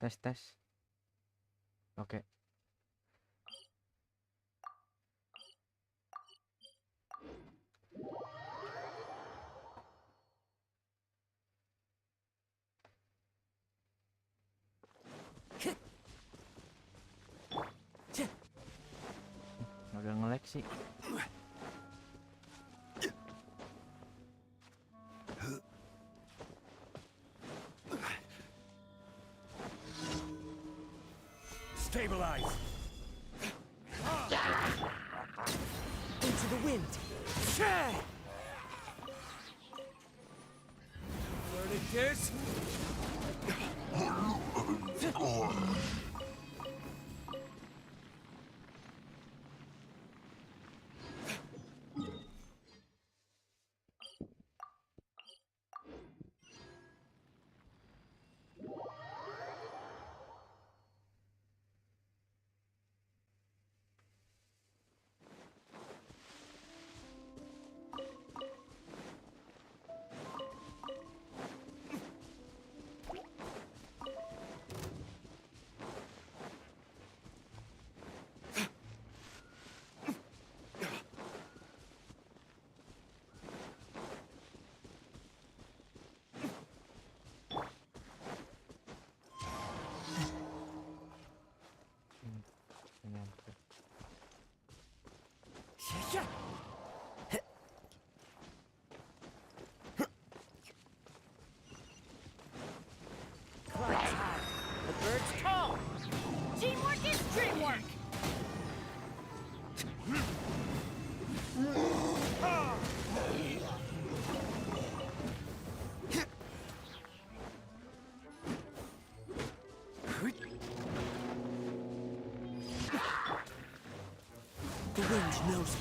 Tes. Oke. Agak nge-lag sih. Stabilize. Into the wind. Learning this. Climb high. The birds call. Teamwork is dreamwork. The wind knows me.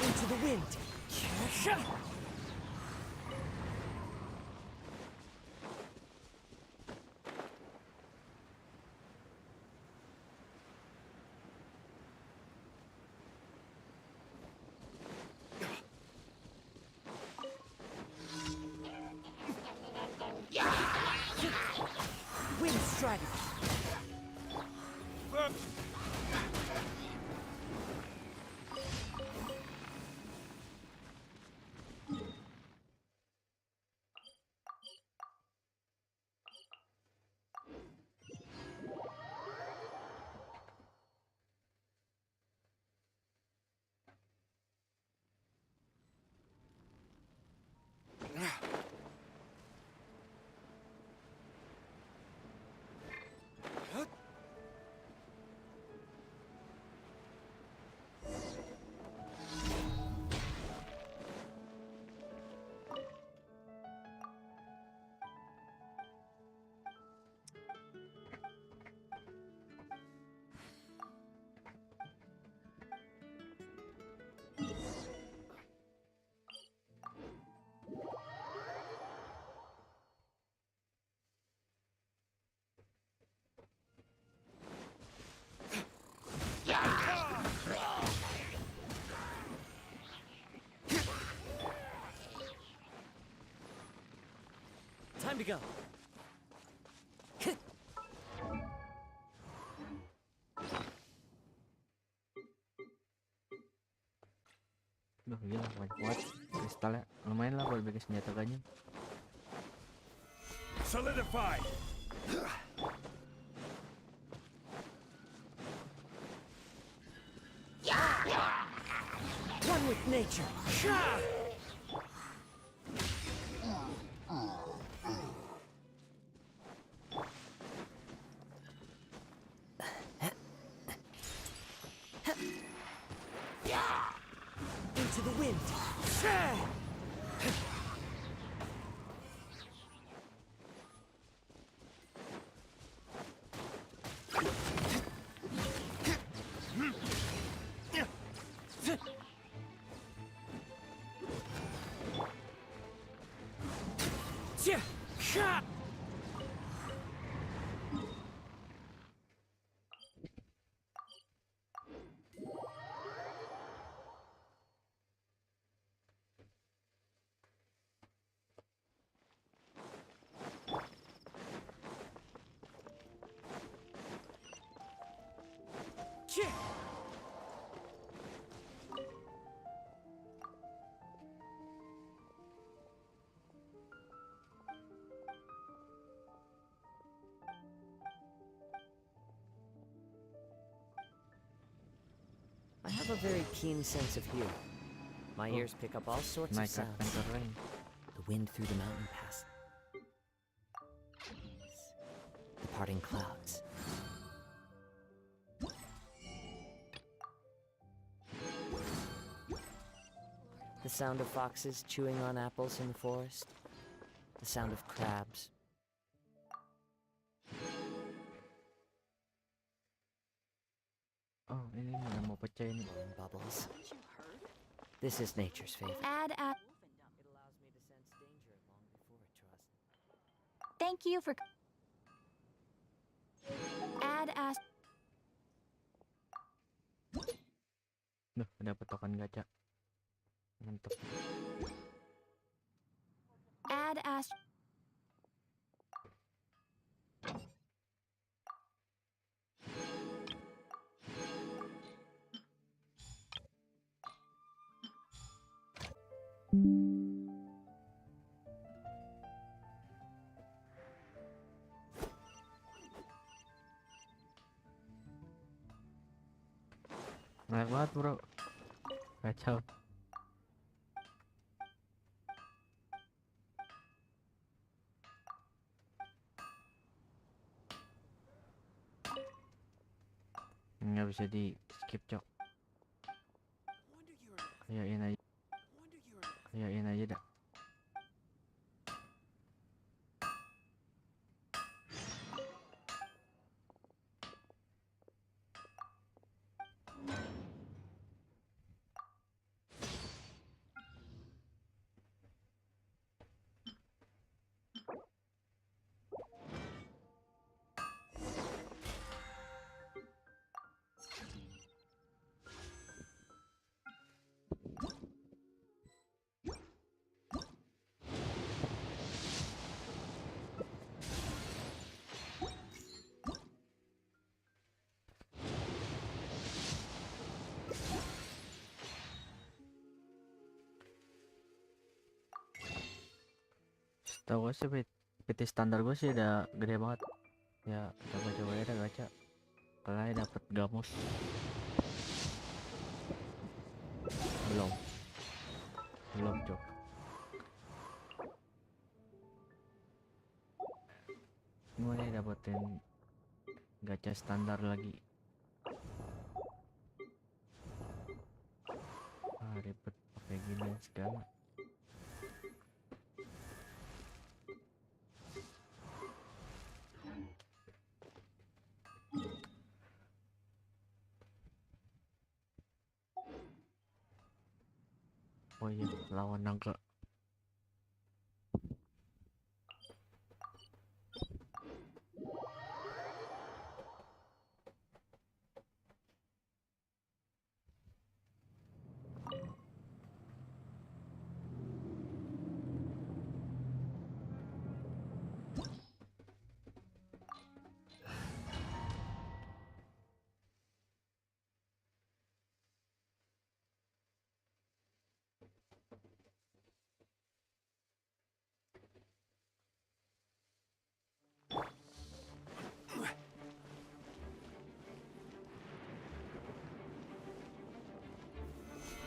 Into the wind. Wind strategy. Time to go. Duh, gila banyak banget kristalnya. Lumayan lah buat bikin senjata ganjil. Solidify. One with nature. I have a very keen sense of hearing. My Oh. ears pick up all sorts of Naik sounds. akan keren. The wind through the mountain pass. The parting clouds. The sound of foxes chewing on apples in the forest. The sound of crabs. Oh, ini nggak mau pecah ini. Blowing bubbles. This is nature's favorite. Add It allows me to sense danger long before it draws. Thank you for. Add as. Duh, dapat token gacha. Mantap. Add as. Banyak banget bro. Kacau. Nggak bisa di skip cok. Kayain aja. Kayain aja dah. Tahu gue sih PT standar gue sih udah gede banget. Ya coba-coba ya dah gacha. Kalian dapet gamos. Belum. Belum cok. Mulai dapetin gacha standar lagi. Ah ribet pakai gini segala. Oh iya, lawan naga.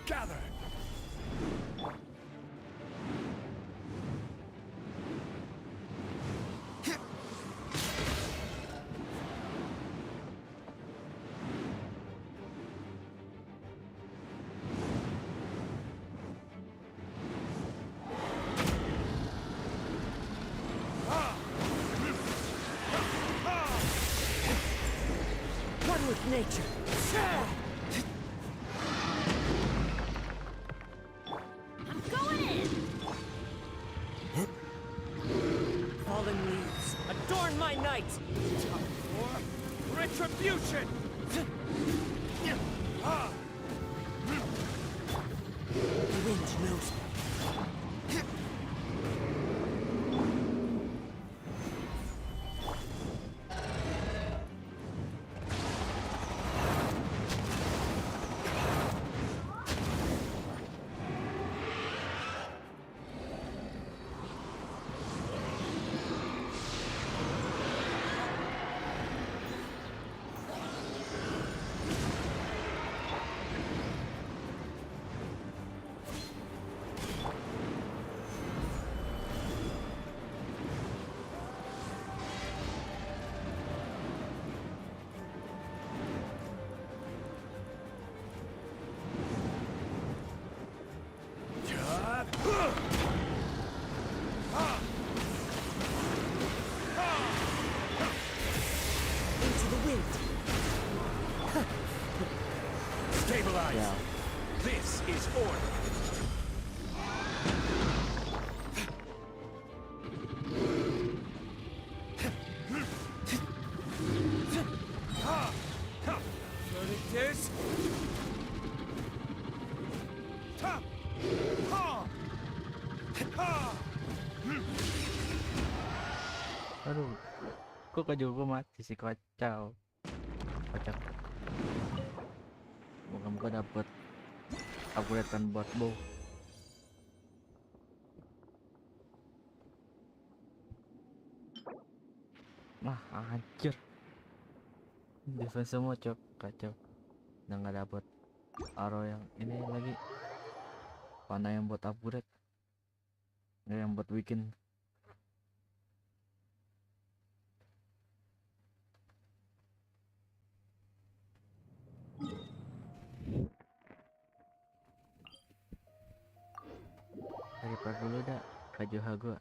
Gather! One with nature. I'm going in. fallen leaves, adorn my night! For retribution! The wind knows me. Into the wind. Stabilize! Ya, This is order! Learning this? aduh, kok kejugu mati si kocak. Kocak. Moga-moga dapet upgradean buat bow. Nah, anjir. Defense semua cok, kacau. Udah nggak dapet arrow yang ini lagi. Mana yang buat upgrade? Nggak yang buat bikin. Daripada dulu dah, kaju gua.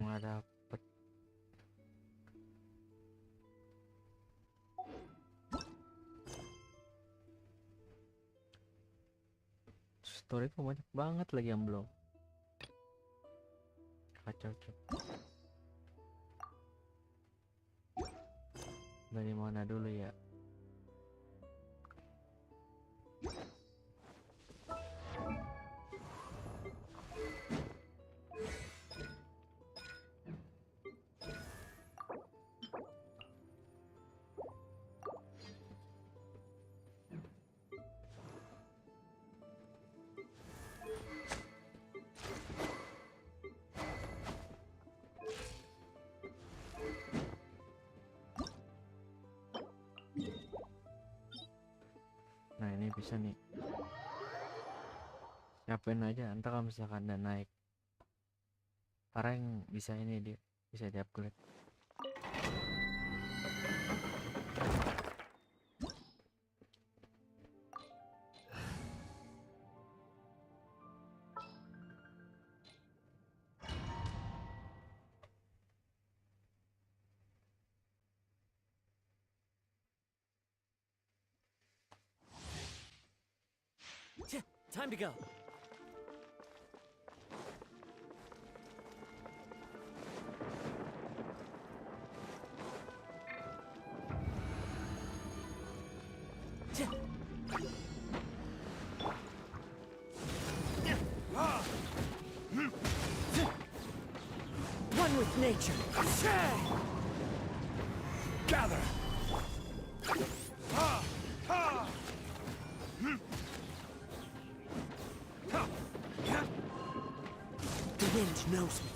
Nggak dapet. Story kok banyak banget lagi yang belum. Kacau cok. Dari mana dulu ya? Nah ini bisa nih, siapin aja ntar kalau misalkan udah naik parang bisa ini dia bisa di upgrade. Time to go. One with nature. Gather! The wind knows me.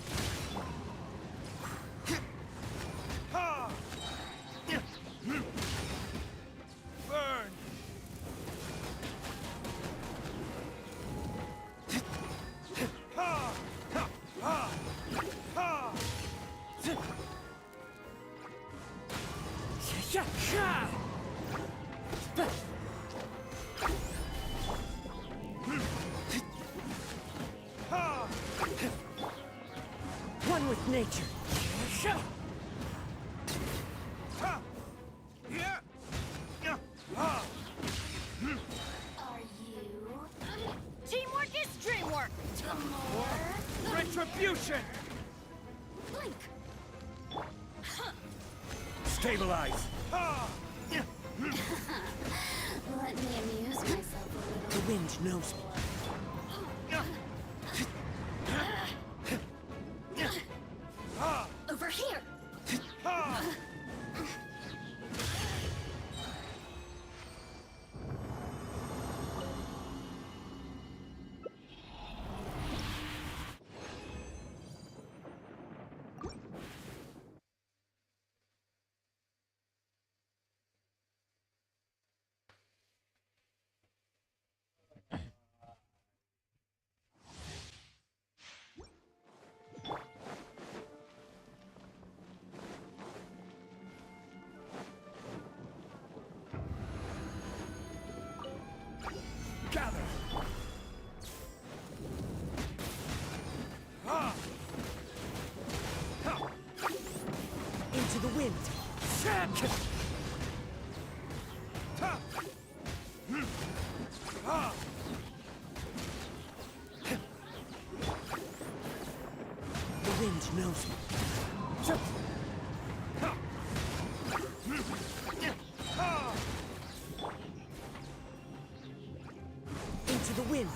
Burn! nature. Are you? Teamwork is dreamwork. Retribution! Blink. Stabilize! Let me amuse myself a little. The wind knows me. Over here. Gather! Into the wind. The wind knows me. Into the wind.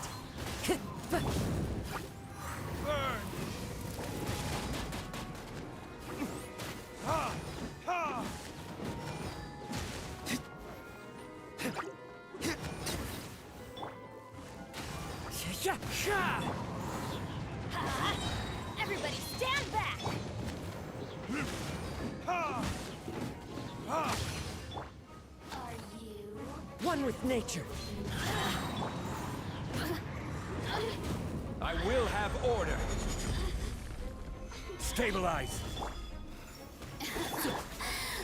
Burn! Everybody stand back. Are you? One with nature. I will have order! Stabilize!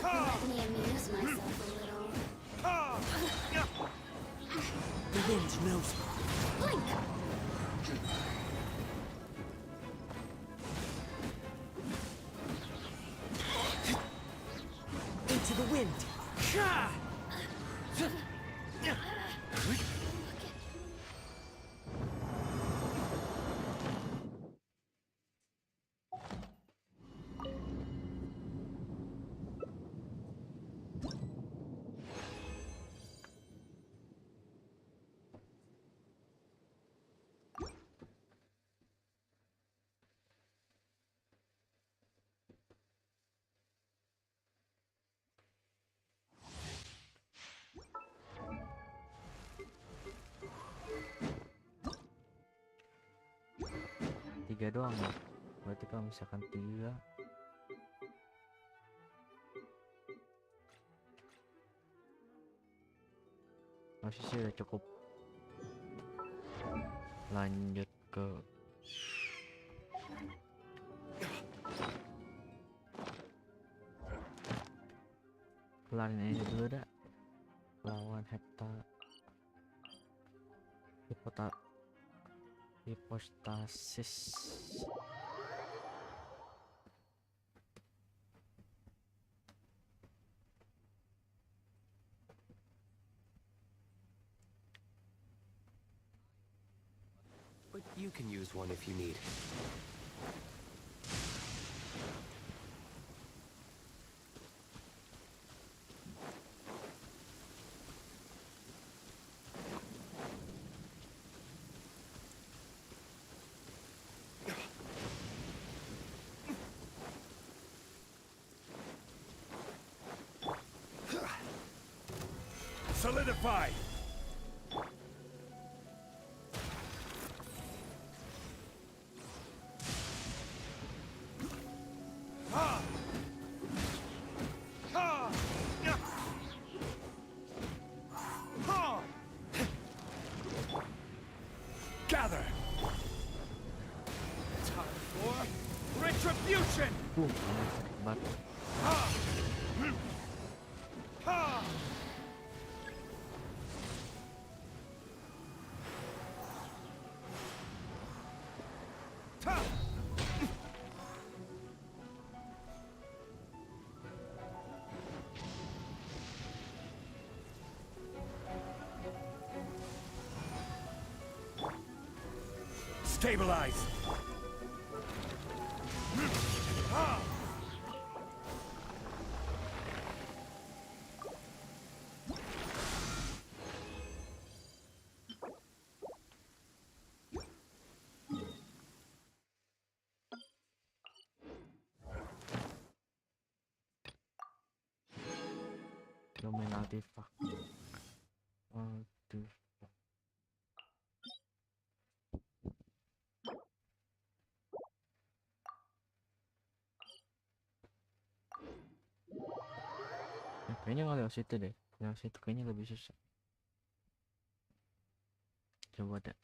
Let me amuse myself a little. The wind knows me. Blink. Into the wind. Tiga doang ya. Berarti kalau misalkan 3 masih sih udah cukup. Lanjut ke kelarin ini dulu dah. Lawan hipostasis. But you can use one if you need. Solidify! Gather! Time for retribution! Sakit banget. Stabilize! Domain artifact. Aduh. Kayaknya nggak lewat situ deh. Lewat situ kayaknya lebih susah. Coba deh.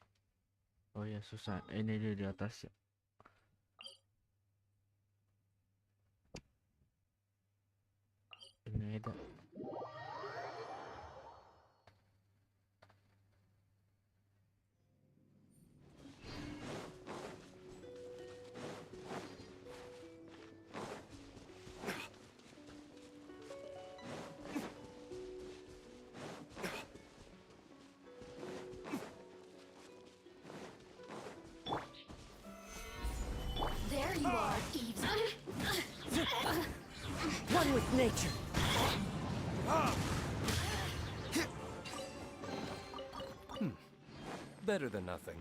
Oh ya susah. Ini dia di atas ya. Ini ada. There you are, Eve. One with nature. Better than nothing.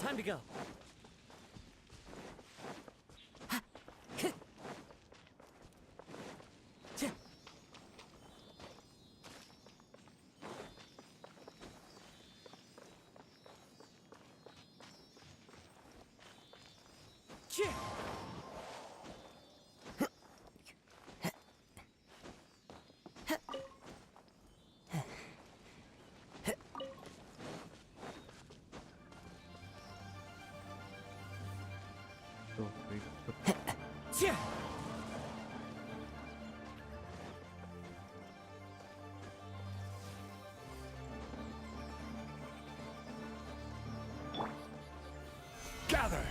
Time to go. Tuh, ribet. Gather!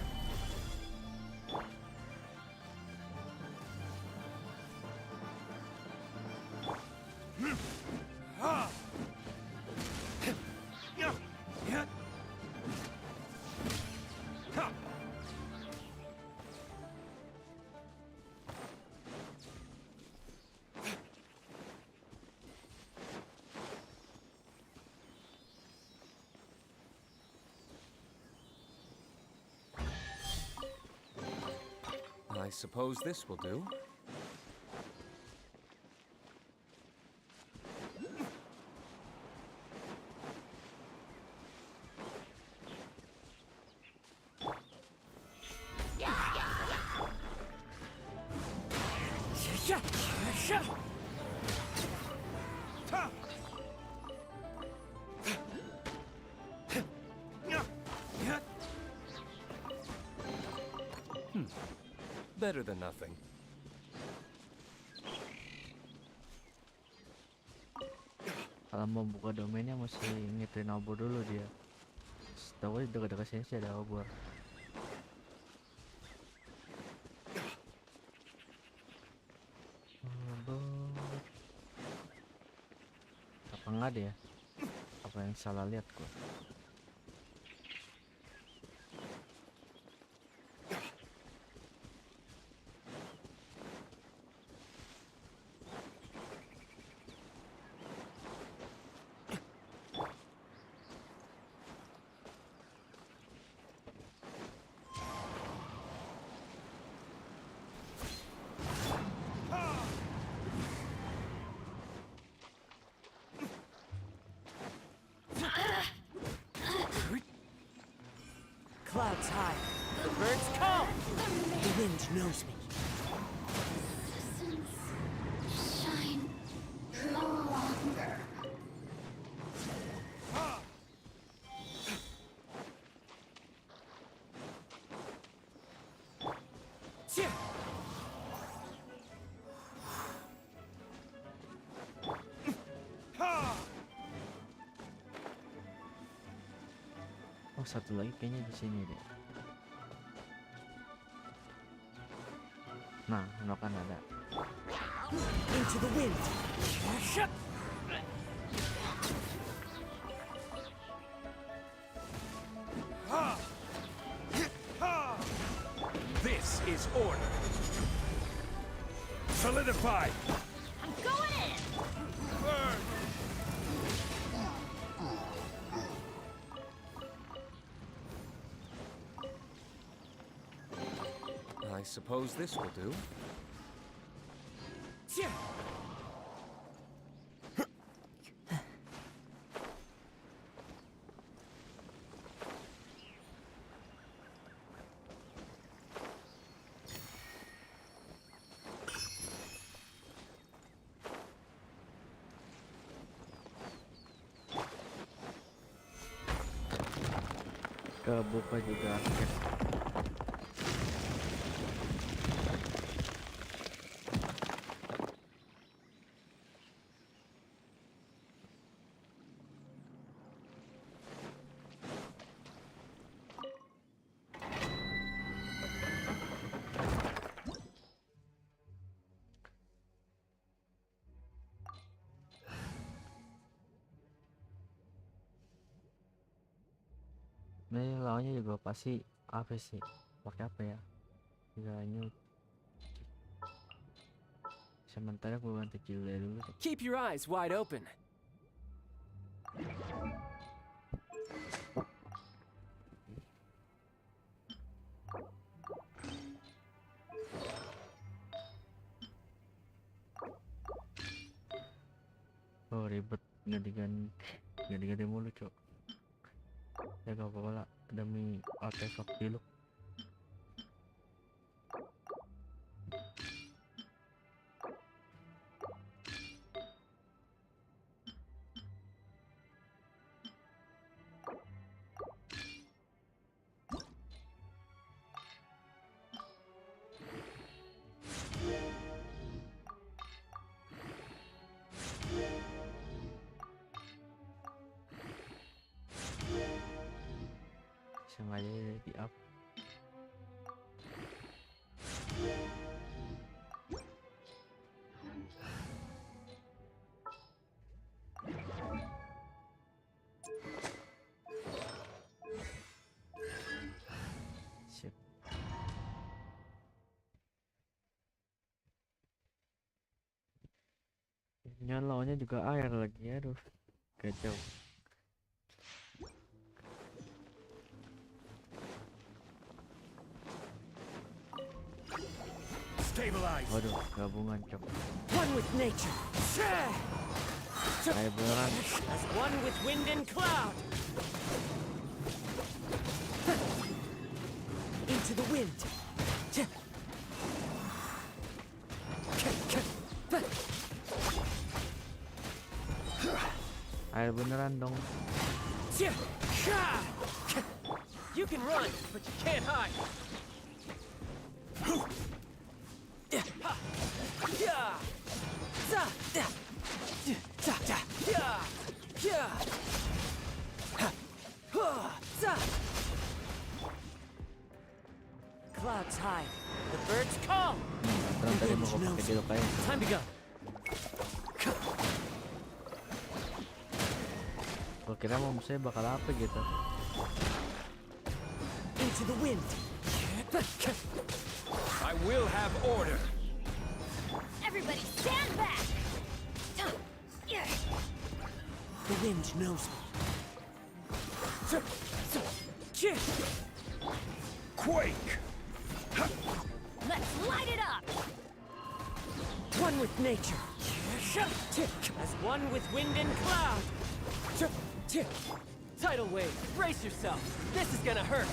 I suppose this will do. Better than nothing. Kalau mau buka domainnya mesti ngituin obor dulu dia. Setahu dekat-dekat sini sih ada obor. Obor. Apa nggak ada ya? Apa yang salah lihat gua? Clouds high. The birds call. The wind knows me. Shine no longer. Oh, satu lagi kayaknya di sini deh. Nah, no kan ada. Into the wind. This is order. Solidify. I'm going in! Burn. I suppose this will do. Kebuka juga akhir. Ini lawannya juga pasti apa sih? Pakai apa ya? Tiganya. Sementara gue ganti jilid dulu. Keep your eyes wide open. Oh ribet, ganti mulu cok. Ya gak apa-apa lah, demi artefak diluk. Sengaja di up. Sip. Ini lawannya juga air lagi, aduh kacau. Stabilize. Waduh, gabungan cok. One with nature. Kayak beneran. As one with wind and cloud. Into the wind. Air beneran dong. You can run, but you can't hide. Clouds high. The birds call. Terus tadi mau gue pakai diluk aja. Time to go. Gue kira mau musuhnya bakal apa gitu. Into the wind. I will have order. Everybody stand back! The wind knows me. Quake. Let's light it up! One with nature. As one with wind and cloud. Tidal wave, brace yourself. This is gonna hurt.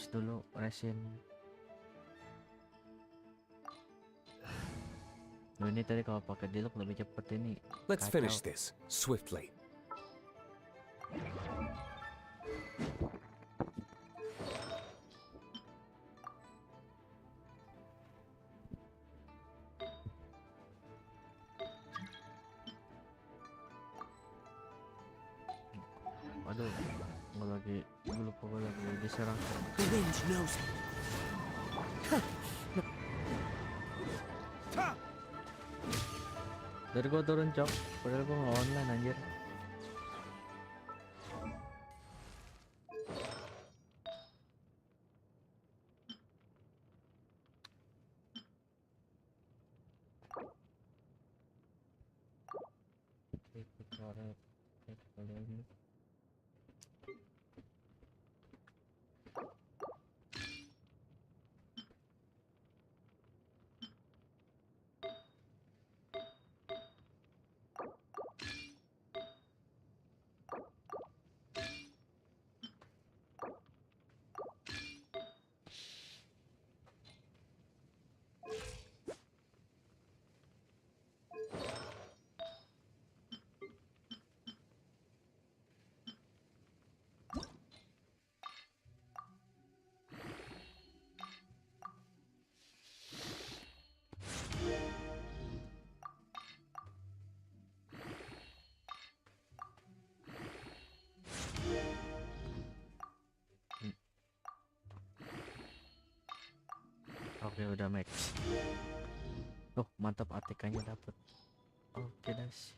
rest dulu, resin. Ini tadi kalau pakai diluk lebih cepet ini. Let's Kacau. finish this swiftly. Aduh, gue lupa gue lagi diserang. The wind knows me. Dari gue turun cok, padahal gue nggak online anjir. Itu coret, kali ini. Oke, udah max. Oh, mantap, ATK-nya dapet. Oke, guys.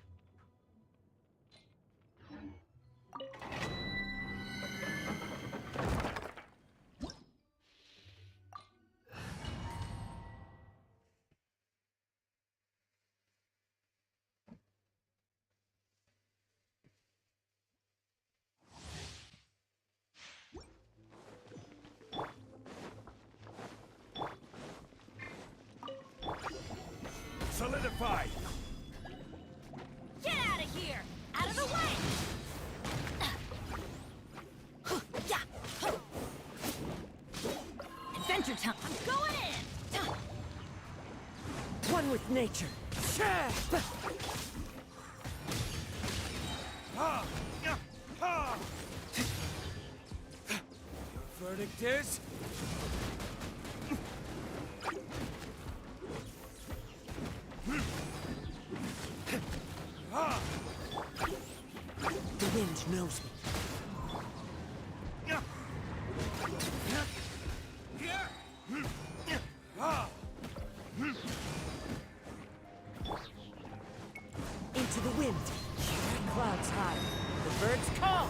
Solidify! Get out of here! Out of the way! Yeah. Adventure time! I'm going in! One with nature. Your verdict is? The wind knows me. Into the wind. Clouds high. The birds call.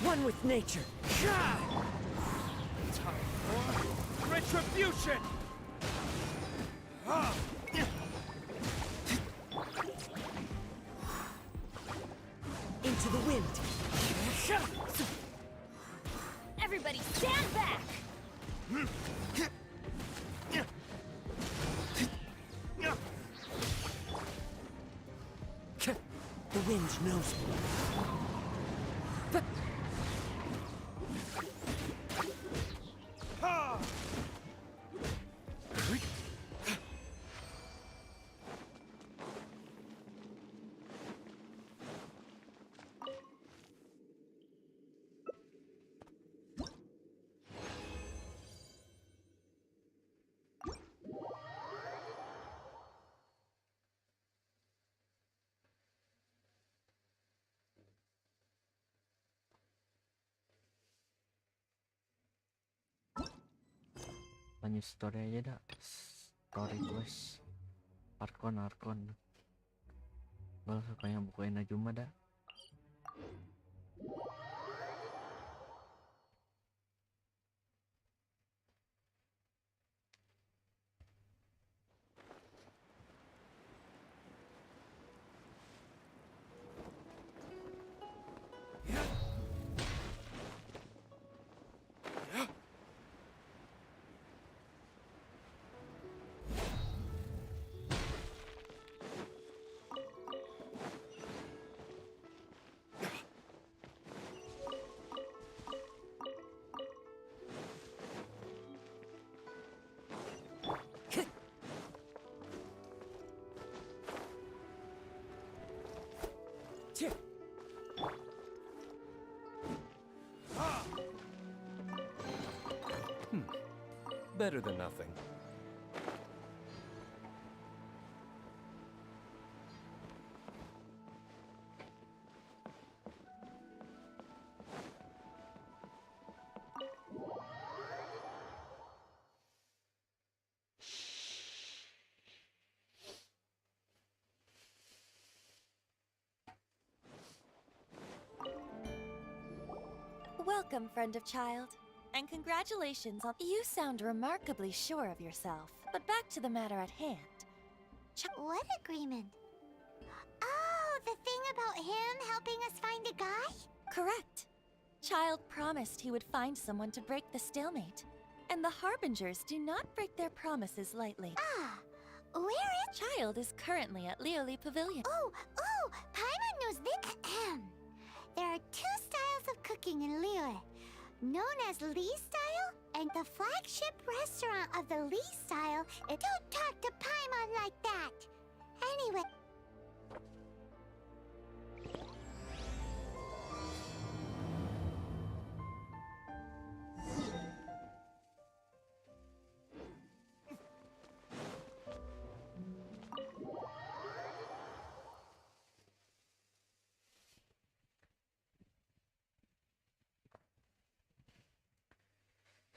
One with nature. Time for retribution! Into the wind. Everybody stand back! The wind knows me. Lanjut story aja dah. Story quest. Arkon. Gue sukanya bukuin Najuma dah. Better than nothing. Welcome, friend of child. And congratulations on... You sound remarkably sure of yourself. But back to the matter at hand. What agreement? Oh, the thing about him helping us find a guy? Correct. Child promised he would find someone to break the stalemate. And the Harbingers do not break their promises lightly. Ah, where is... Child is currently at Lioli Pavilion. Oh, Paimon knows this. There are two styles of cooking in Liyue, known as Lee style and the flagship restaurant of the Lee style. Don't talk to Paimon like that. Anyway.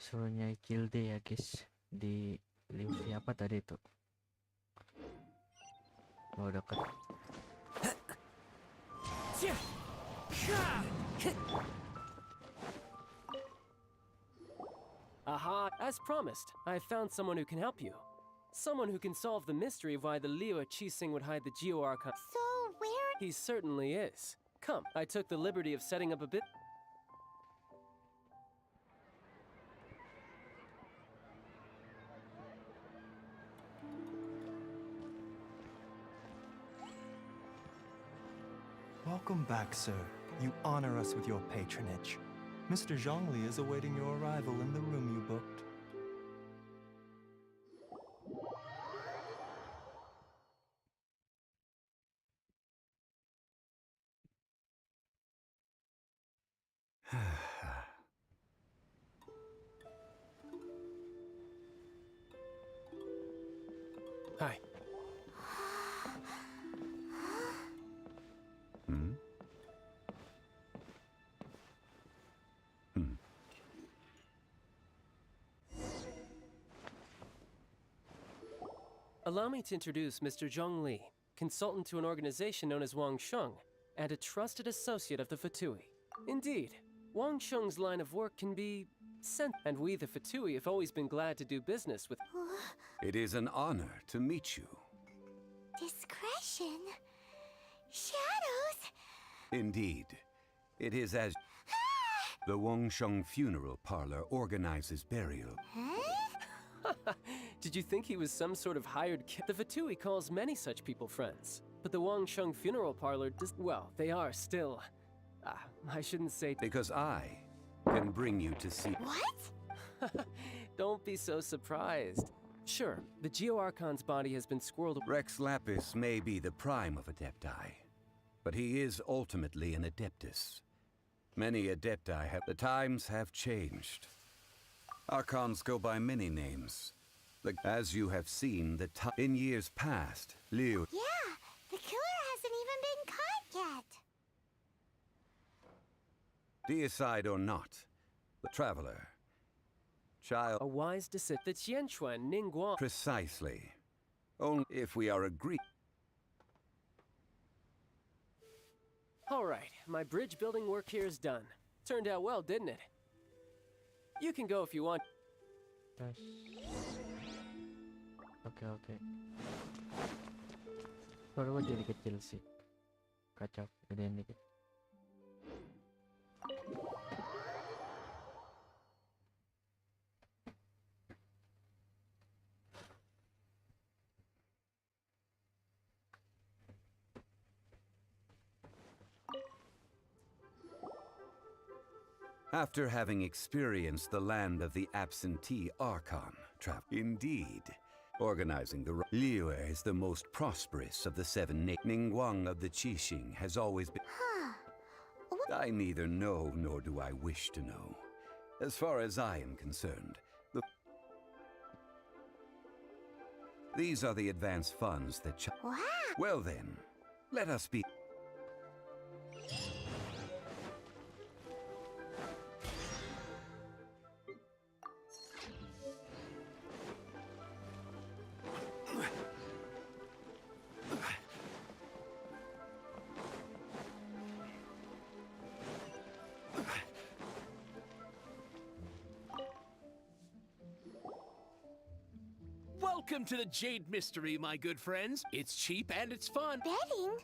Suruh nyai kill day ya guys di Livi apa tadi tuh? Oh deket. Aha! As promised, I found someone who can help you. Someone who can solve the mystery of why the Liyue Qixing would hide the Geo Archon. So where... He certainly is. Come, I took the liberty of setting up a bit. Welcome back, sir. You honor us with your patronage. Mr. Zhongli is awaiting your arrival in the room you booked. Hi. Allow me to introduce Mr. Zhong Li, consultant to an organization known as Wang Sheng, and a trusted associate of the Fatui. Indeed, Wang Sheng's line of work can be sent, and we, the Fatui, have always been glad to do business with. It is an honor to meet you. Discretion? Shadows? Indeed. It is as the Wangsheng Funeral Parlor organizes burial. Huh? Did you think he was some sort of hired kid? The Fatui calls many such people friends. But the Wangsheng Funeral Parlor does... Well, they are still... I shouldn't say... Because I can bring you to see... What? Don't be so surprised. Sure, the Geo Archon's body has been squirreled... Rex Lapis may be the prime of Adepti, but he is ultimately an Adeptus. Many Adepti have... The times have changed. Archons go by many names. As you have seen, in years past, Liu... Yeah, the killer hasn't even been caught yet. Deicide or not, the traveler... Child... A wise decision. The Tianquan Ningguang... Precisely. Only if we are agreed... All right, my bridge building work here is done. Turned out well, didn't it? You can go if you want. Tes. Oke. Baru gua jadi kecil sih. Kacau, gedein dikit. After having experienced the land of the absentee Archon, indeed, organizing the Liyue is the most prosperous of the seven Ningguang of the Qixing has always been... I neither know nor do I wish to know. As far as I am concerned, These are the advance funds that Wow! Well then, let us be... Welcome to the Jade Mystery, my good friends. It's cheap and it's fun. Betting?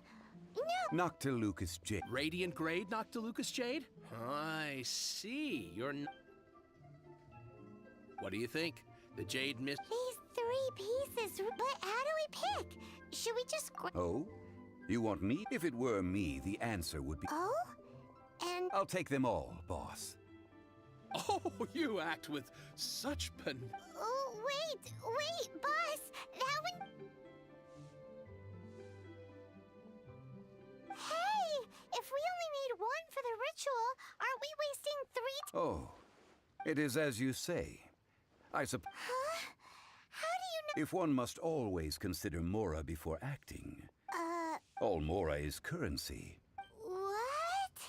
No! Noctilucus Jade. Radiant grade Noctilucus Jade? I see. What do you think? The Jade Mystery... These 3 pieces, but how do we pick? Should we just Oh? You want me? If it were me, the answer would be... Oh? And... I'll take them all, boss. Oh, you act with such Oh, wait, boss! That one... Hey! If we only need 1 for the ritual, aren't we wasting 3 Oh, it is as you say. I suppose... Huh? How do you If one must always consider mora before acting, know... all mora is currency. What?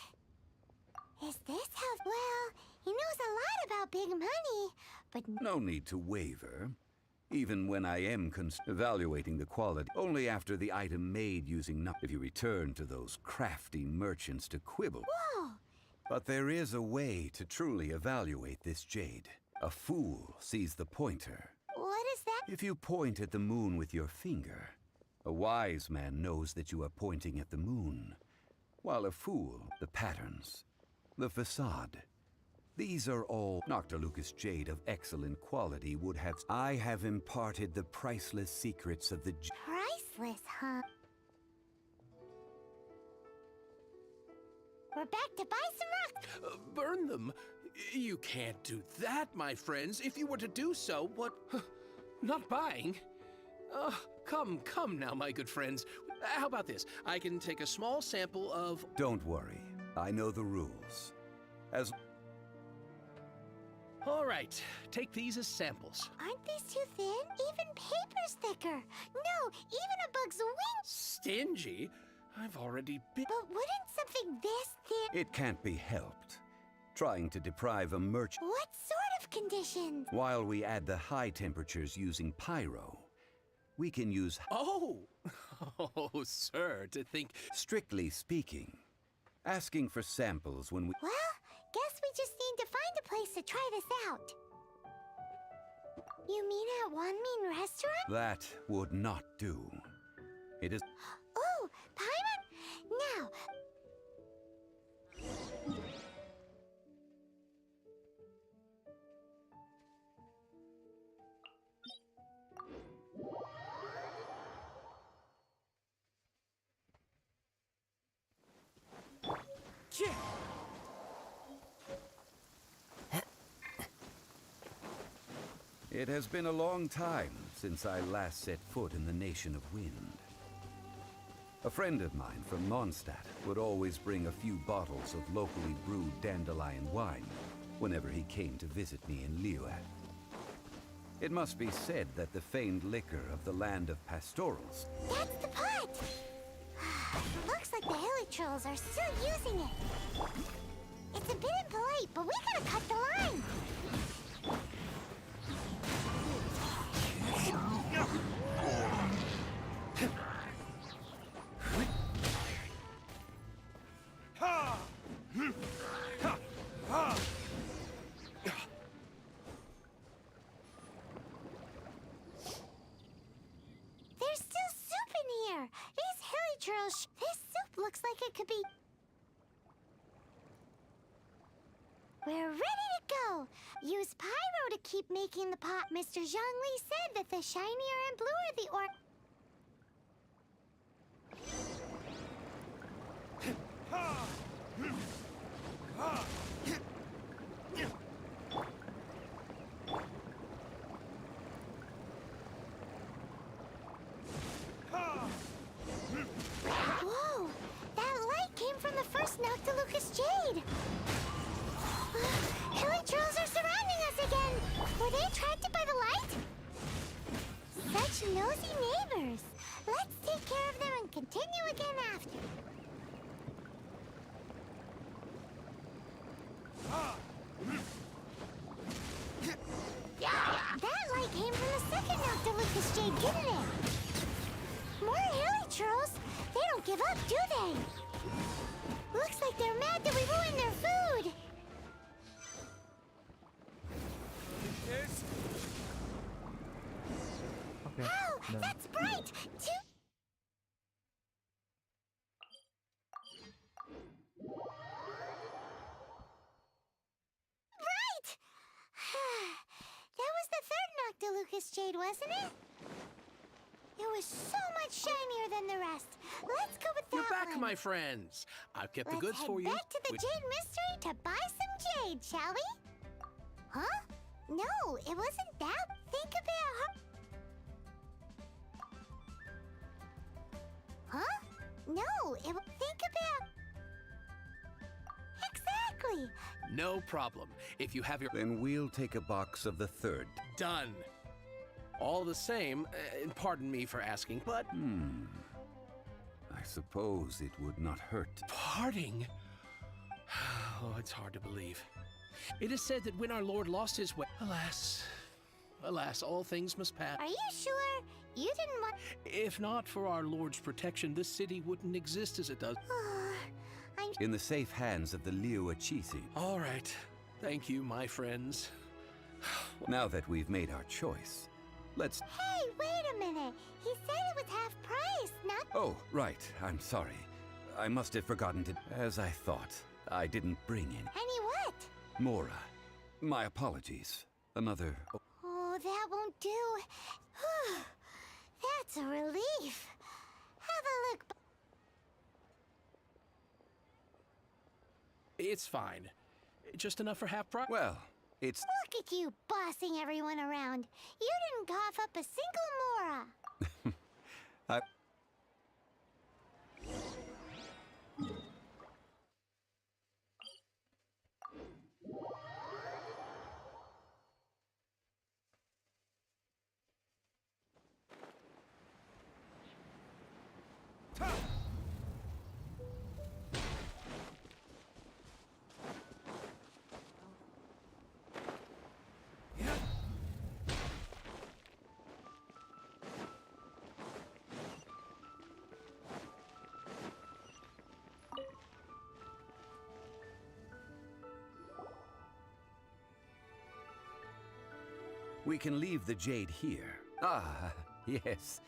Is this how... Well, he knows a lot about big money, but... No need to waver. Even when I am evaluating the quality, only after the item made using if you return to those crafty merchants to quibble. Whoa! But there is a way to truly evaluate this jade. A fool sees the pointer. What is that? If you point at the moon with your finger, a wise man knows that you are pointing at the moon, while a fool, the patterns, the facade. These are all Noctilucus jade of excellent quality would have... I have imparted the priceless secrets of the Priceless, huh? We're back to buy some rocks. burn them. You can't do that, my friends. If you were to do so, what... Not buying? Come now, my good friends. How about this? I can take a small sample of... Don't worry. I know the rules. As... All right, take these as samples. Aren't these too thin? Even paper's thicker. No, even a bug's wing. Stingy? I've already been... But wouldn't something this thin... It can't be helped. Trying to deprive a merchant... What sort of conditions? While we add the high temperatures using pyro, we can use... Oh, sir, to think... Strictly speaking, asking for samples when we... Well, guess we just need to find a place to try this out. You mean at One Mean Restaurant? That would not do. It is... Oh, Paimon! Now... It has been a long time since I last set foot in the Nation of Wind. A friend of mine from Mondstadt would always bring a few bottles of locally brewed dandelion wine whenever he came to visit me in Liyue. It must be said that the famed liquor of the land of pastorals... That's the pot! Looks like the hilly trolls are still using it. It's a bit impolite, but we gotta cut the line. There's still soup in here. These hilly trolls. This soup looks like it could be. We're ready to go. Use pyro to keep making the pot. Mr. Zhongli said that the shinier and bluer the or. Whoa! That light came from the first Noctilucus Jade! Hilly trolls are surrounding us again! Were they attracted by the light? Such nosy Jade, didn't it? More hilly churls? They don't give up, do they? Looks like they're mad that we ruined their food. Oke. Wow, Dan that's bright! Right! That was the third Noctilucous Jade, wasn't it? It was so much shinier than the rest. Let's go with that You're back, one. my friends. I've kept the Let's goods head for you. back to the We- Jade Mystery to buy some jade, shall we? Huh? No, it wasn't that. Think about Huh? No, it was. Think about. Exactly. No problem. If you have your Then we'll take a box of the third. done. All the same, and pardon me for asking, but I suppose it would not hurt. parting? Oh, it's hard to believe. It is said that when our Lord lost his way, alas, all things must pass. Are you sure you didn't want? If not for our Lord's protection, this city wouldn't exist as it does. I'm. In the safe hands of the Liu Achisi. All right. Thank you, my friends. Now that we've made our choice, let's... Hey, wait a minute. He said it was half price, not. Oh, right. I'm sorry. I must have forgotten to... As I thought, I didn't bring in... Any what? Mora. My apologies. Another... Oh, that won't do. That's a relief. Have a look. It's fine. Just enough for half price. Well, it's... Look at you bossing everyone around. You didn't cough up a single Mora. I... We can leave the jade here. Ah, yes.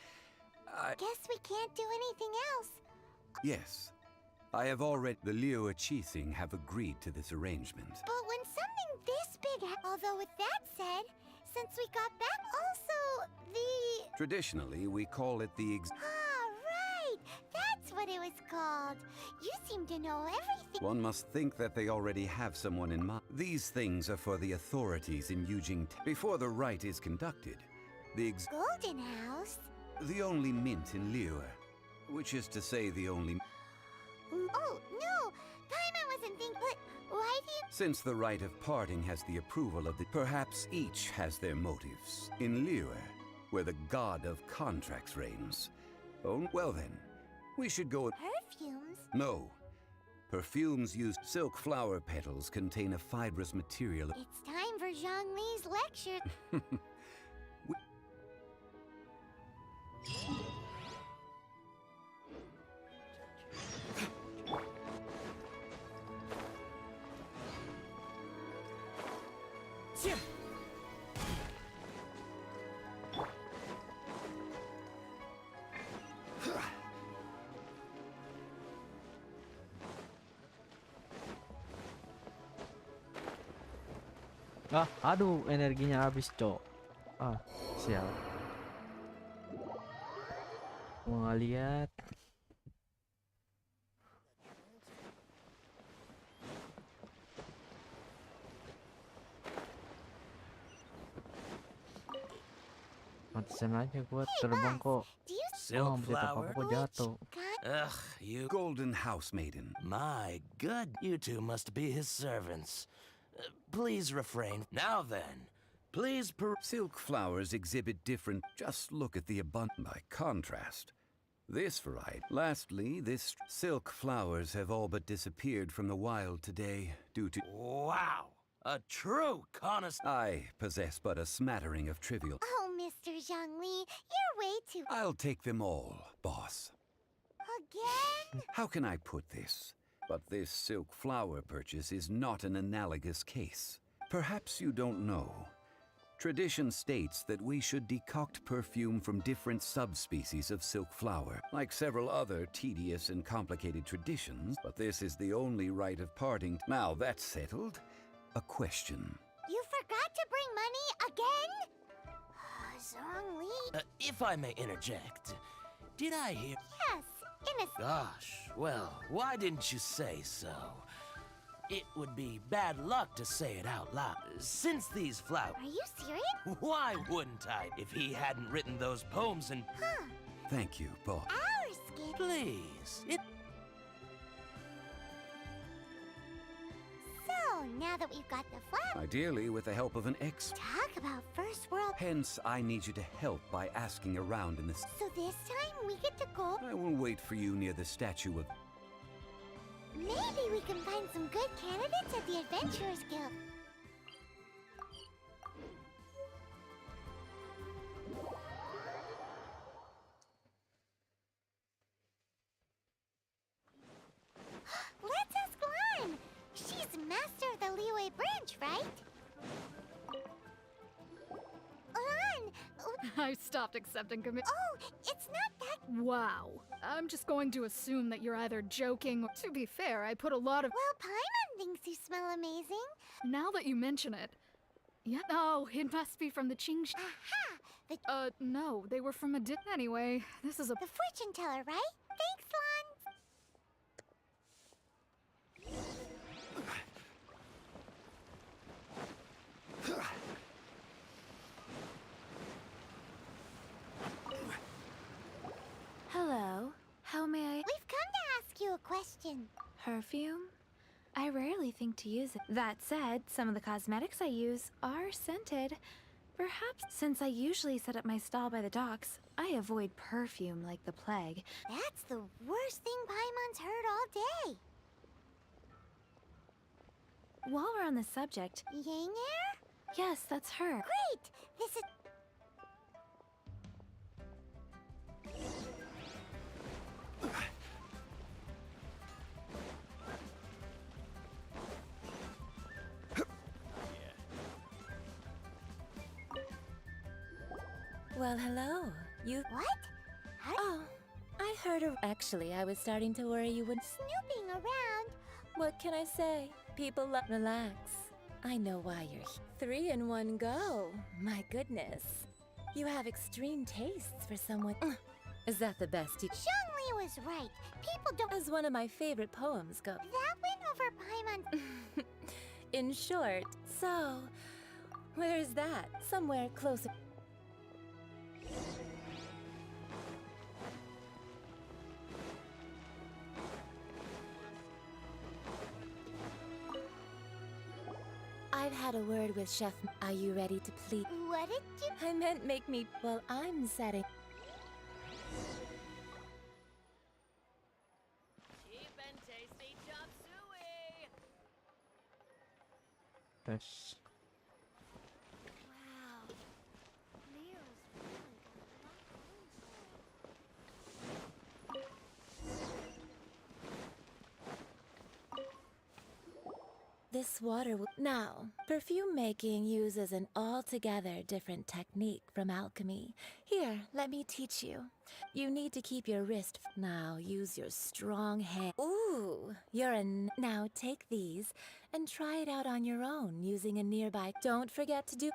Guess we can't do anything else. Yes. I have already... The Liu Achising have agreed to this arrangement. But when something this big although with that said, since we got back also the... Traditionally, we call it the Ah, right! That's what it was called. You seem to know everything. One must think that they already have someone in mind. These things are for the authorities in Yujing. Before the rite is conducted, Golden House? the only mint in Liyue, which is to say the only... Oh, no! Paimon wasn't thinking, but why do you... Since the rite of parting has the approval of the... Perhaps each has their motives. In Liyue, where the god of contracts reigns. Oh, well then, we should go... Perfumes? No. Perfumes used silk flower petals contain a fibrous material... It's time for Zhongli's lecture. Ah, aduh, energinya habis, Cok. Ah, sial. Mau nggak lihat. Pantesan aja gua terbang kok. Do you... Oh, nggak bisa apa-apa kok jatuh. Ugh, you... Golden House Maiden. My good, you two must be his servants. Please refrain. Now then, please Silk flowers exhibit different... Just look at the abundance. By contrast, this variety... Lastly, silk flowers have all but disappeared from the wild today due to... Wow! A true connoisseur. I possess but a smattering of trivial. Oh, Mr. Zhongli, you're way too... I'll take them all, boss. Again? How can I put this? But this silk flower purchase is not an analogous case. Perhaps you don't know. Tradition states that we should decoct perfume from different subspecies of silk flower, like several other tedious and complicated traditions, but this is the only rite of parting. Now that's settled, a question. You forgot to bring money again? Zhongli... If I may interject, did I hear... Yes, in a... Gosh, well, why didn't you say so? It would be bad luck to say it out loud. Since these flowers... Are you serious? Why wouldn't I if he hadn't written those poems and... Huh. Thank you, boss. Our skin... Please, it... So, now that we've got the flower... Ideally with the help of an ex. Talk about first world... Hence, I need you to help by asking around in this. So this time, we get to go... I will wait for you near the statue of... Maybe we can find some good candidates at the Adventurers Guild. Let's ask Lan. She's master of the Liyue branch, right? Lan! I stopped accepting commit. Oh, it's not that... Wow. I'm just going to assume that you're either joking or... To be fair, I put a lot of... Well, Paimon thinks you smell amazing. Now that you mention it... Yeah, no, it must be from the Qingshi... Aha! No, they were from a Anyway, this is a... The fortune teller, right? Thanks, Lan. Hello. How may I... We've come to ask you a question. Perfume? I rarely think to use it. That said, some of the cosmetics I use are scented. Perhaps since I usually set up my stall by the docks, I avoid perfume like the plague. That's the worst thing Paimon's heard all day. While we're on the subject... Yang Air? Yes, that's her. Great! This is... Well, hello. You... What? How... Oh, I heard a... Actually, I was starting to worry you would... Snooping around. What can I say? People love... Relax. I know why you're here. 3 in 1 go. My goodness. You have extreme tastes for someone... Is that the best you... Zhongli was right. People don't... As one of my favorite poems go... That went over Paimon... In short, so... Where is that? Somewhere closer... I've had a word with Chef. Are you ready to plead? What did you... I meant make me... Well, I'm setting... Cheap and tasty chop suey! Yes. Wow. Leo's really This water will... Now, perfume making uses an altogether different technique from alchemy. Here, let me teach you. You need to keep your wrist... Now, use your strong hand... Ooh, you're a... Now, take these and try it out on your own using a nearby... Don't forget to do...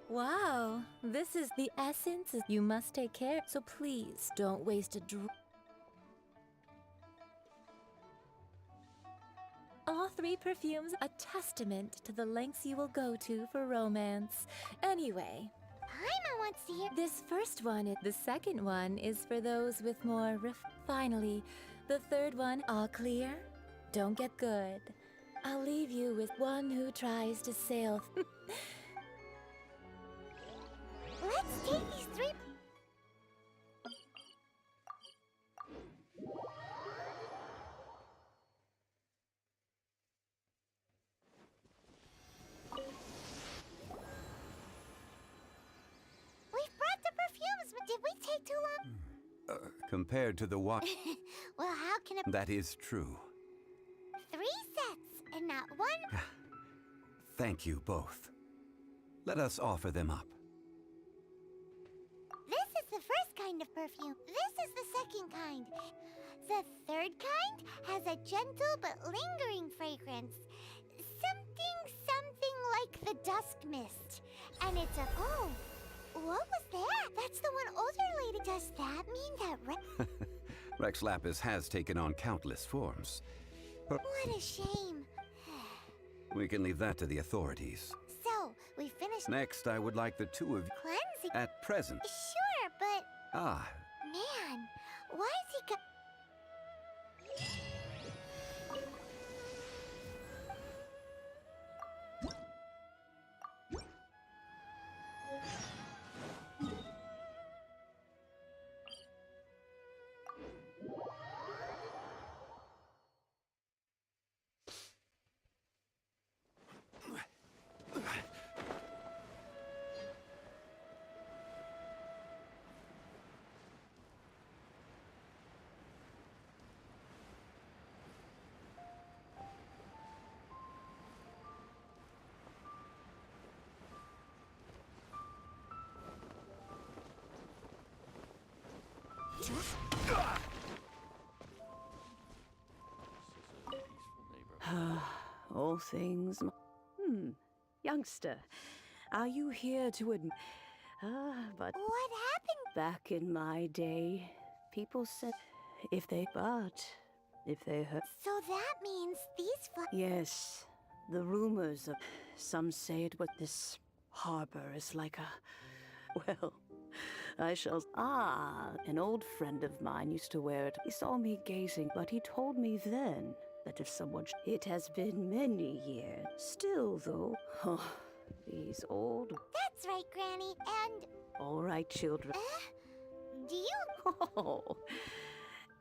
Wow, this is the essence. You must take care, so please don't waste a drop. All 3 perfumes, a testament to the lengths you will go to for romance. Anyway, Paimon wants to hear. This first one, the second one is for those with more finally, the third one, all clear? Don't get good. I'll leave you with one who tries to sail. Let's take these 3. We've brought the perfumes. Did we take too long? Compared to the one... Well, how can it... That is true. 3 sets and not 1. Thank you both. Let us offer them up. This is the first kind of perfume. This is the second kind. The third kind has a gentle but lingering fragrance. Something like the dusk mist. And it's a... Oh, what was that? That's the one older lady. Does that mean that Rex Lapis has taken on countless forms. What a shame. We can leave that to the authorities. So, we finished... Next, I would like the two of you... Cleansing? At present. Sure, but... Ah, Man, why is he All things... Youngster, are you here to admit... but... What happened? Back in my day, people said if they... But if they heard... So that means these Yes, the rumors of... Some say it was this harbor is like a... Well, I shall... An old friend of mine used to wear it. He saw me gazing, but he told me then that if someone... It has been many years. Still, though, these old... That's right, Granny, and... All right, children. Do you... Oh,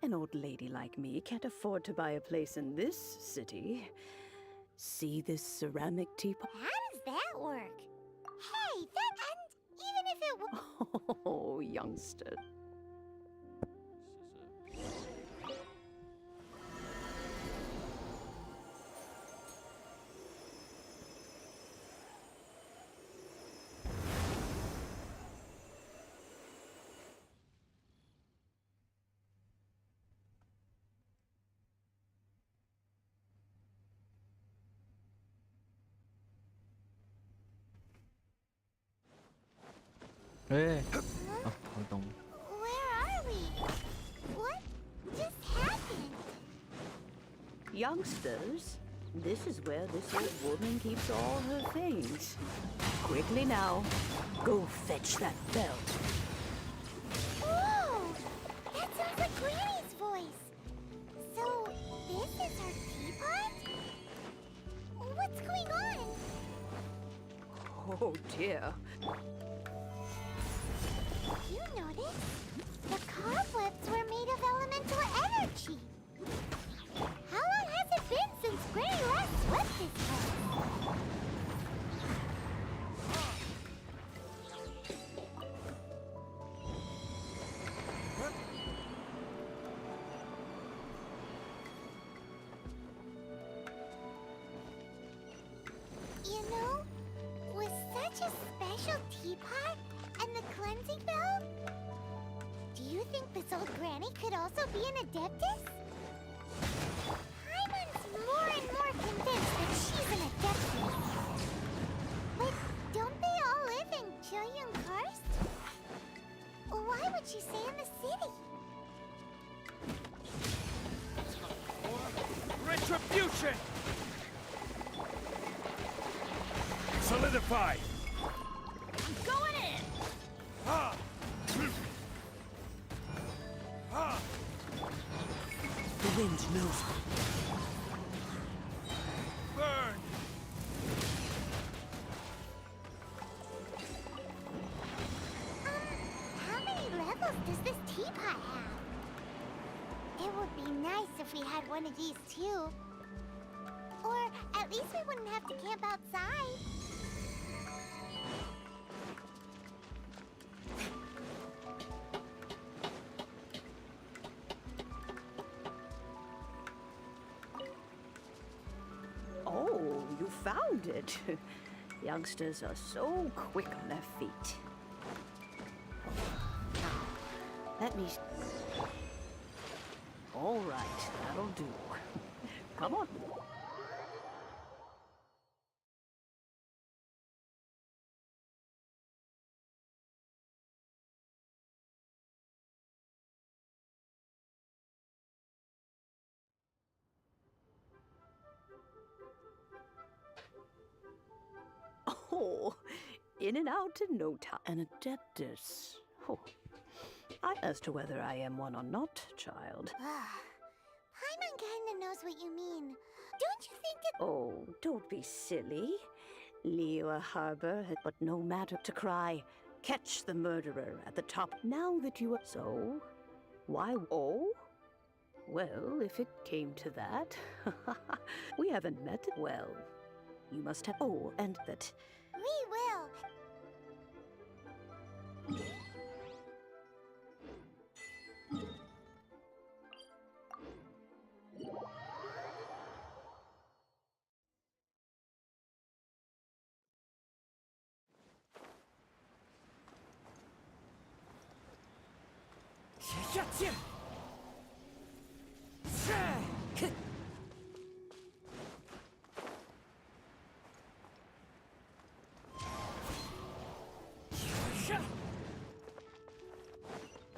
an old lady like me can't afford to buy a place in this city. See this ceramic teapot? How does that work? Hey, and even if it were... Oh, youngster. Oh, untung. Where are we? What just happened? Youngsters, this is where this old woman keeps all her things. Quickly now, go fetch that belt. Whoa! That sounds like Granny's voice. So, this is her teapot? What's going on? Oh dear. You notice? The cobwebs were made of elemental energy. How long has it been since Granny last swept this place? You know, with such a special teapot and the cleansing bell, do you think this old granny could also be an adeptus? Paimon's more and more convinced that she's an adeptus. But don't they all live in Chillian Karst? Why would she stay in the city? Retribution! Solidify! I'm going in! wind knows. Burn! How many levels does this teapot have? It would be nice if we had one of these too. Or at least we wouldn't have to camp outside. Oh, you found it. Youngsters are so quick on their feet. Now, let me... All right, that'll do. Come on. Oh, in and out in no time. An adeptus. Oh. As to whether I am one or not, child. Paimon kinda knows what you mean. Don't you think it— Oh, don't be silly. Liyue Harbor, but no matter to cry, catch the murderer at the top. Now that you are... So? Why? Oh? Well, if it came to that, we haven't met. Well, you must have... Oh, and that... We will.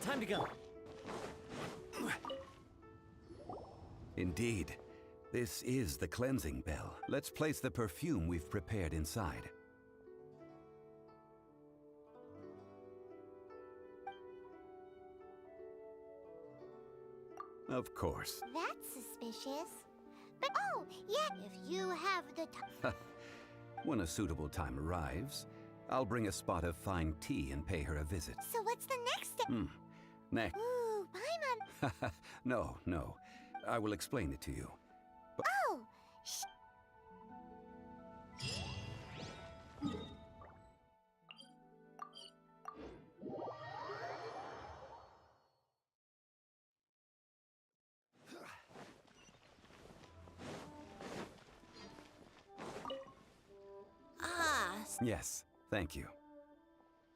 Time to go. Indeed. This is the cleansing bell. Let's place the perfume we've prepared inside. Of course. That's suspicious. But oh, yeah, if you have the time. When a suitable time arrives, I'll bring a spot of fine tea and pay her a visit. So what's the next step? Next. Ooh, Paimon. No, no. I will explain it to you. But Oh, yes, thank you.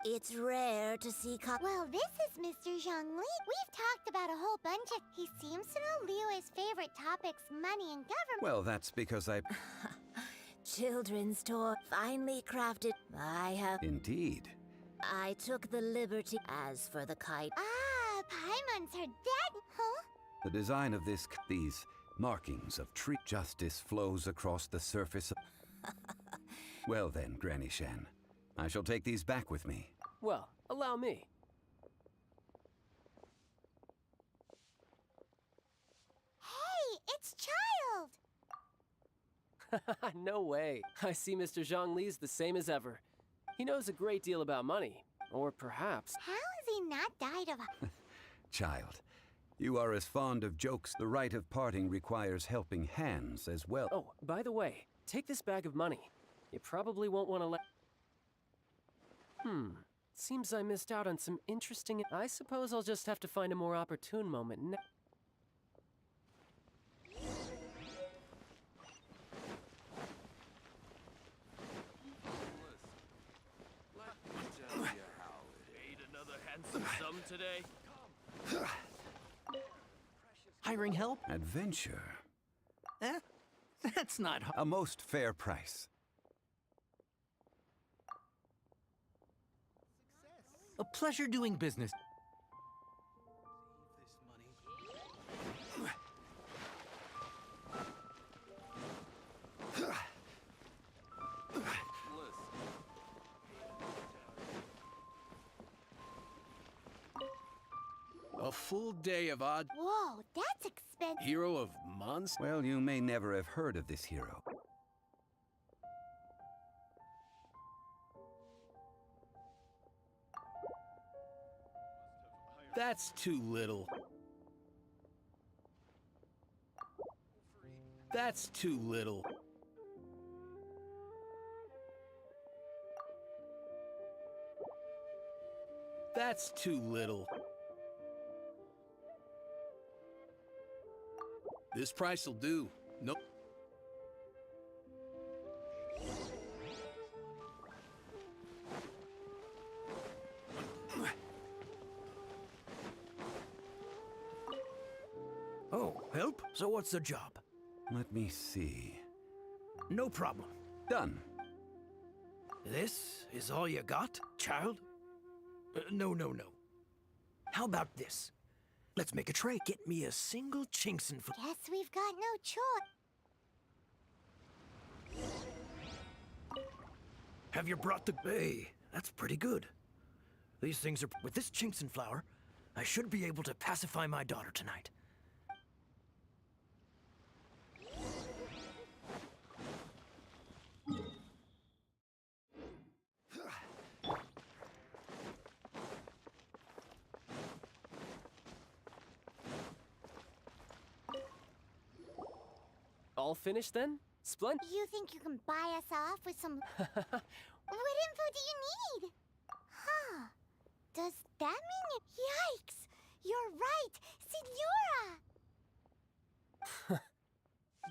it's rare to see Well, this is Mr. Zhongli. We've talked about a whole bunch of... He seems to know Liyue's favorite topics, money and government. Well, that's because I... Children's toy, finely crafted. I have. Indeed. I took the liberty. As for the kite, Ah, Paimon's her dad, huh? The design of these markings of tree justice flows across the surface of... Well then, Granny Shan, I shall take these back with me. Well, allow me. Hey, it's Child! No way. I see Mr. Zhongli's the same as ever. He knows a great deal about money. Or perhaps... How has he not died of a... Child, you are as fond of jokes. The rite of parting requires helping hands as well. Oh, by the way, take this bag of money. You probably won't want to let... Seems I missed out on some interesting... I suppose I'll just have to find a more opportune moment Some today? Hiring help? Adventure. That's not hard. A most fair price. A pleasure doing business. A full day of odd Whoa, that's expensive. hero of monsters. Well, you may never have heard of this hero. That's too little. That's too little. That's too little. This price will do. Nope. Oh, help? So what's the job? Let me see. No problem. Done. This is all you got, child? No. How about this? Let's make a trade. Get me a single Chinkson for... Guess we've got no choice. Have you brought the... Hey, that's pretty good. These things are... With this Chinkson flower, I should be able to pacify my daughter tonight. All finished then? Splendid. You think you can buy us off with some... What info do you need? Huh. Does that mean... Yikes! You're right! Signora!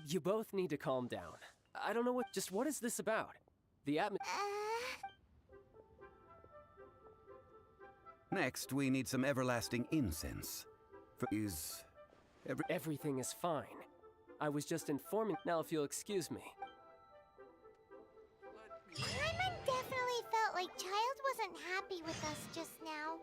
You both need to calm down. I don't know what... Just what is this about? The Next, we need some everlasting incense. Everything is fine. I was just informing... Now if you'll excuse me. Paimon definitely felt like Child wasn't happy with us just now.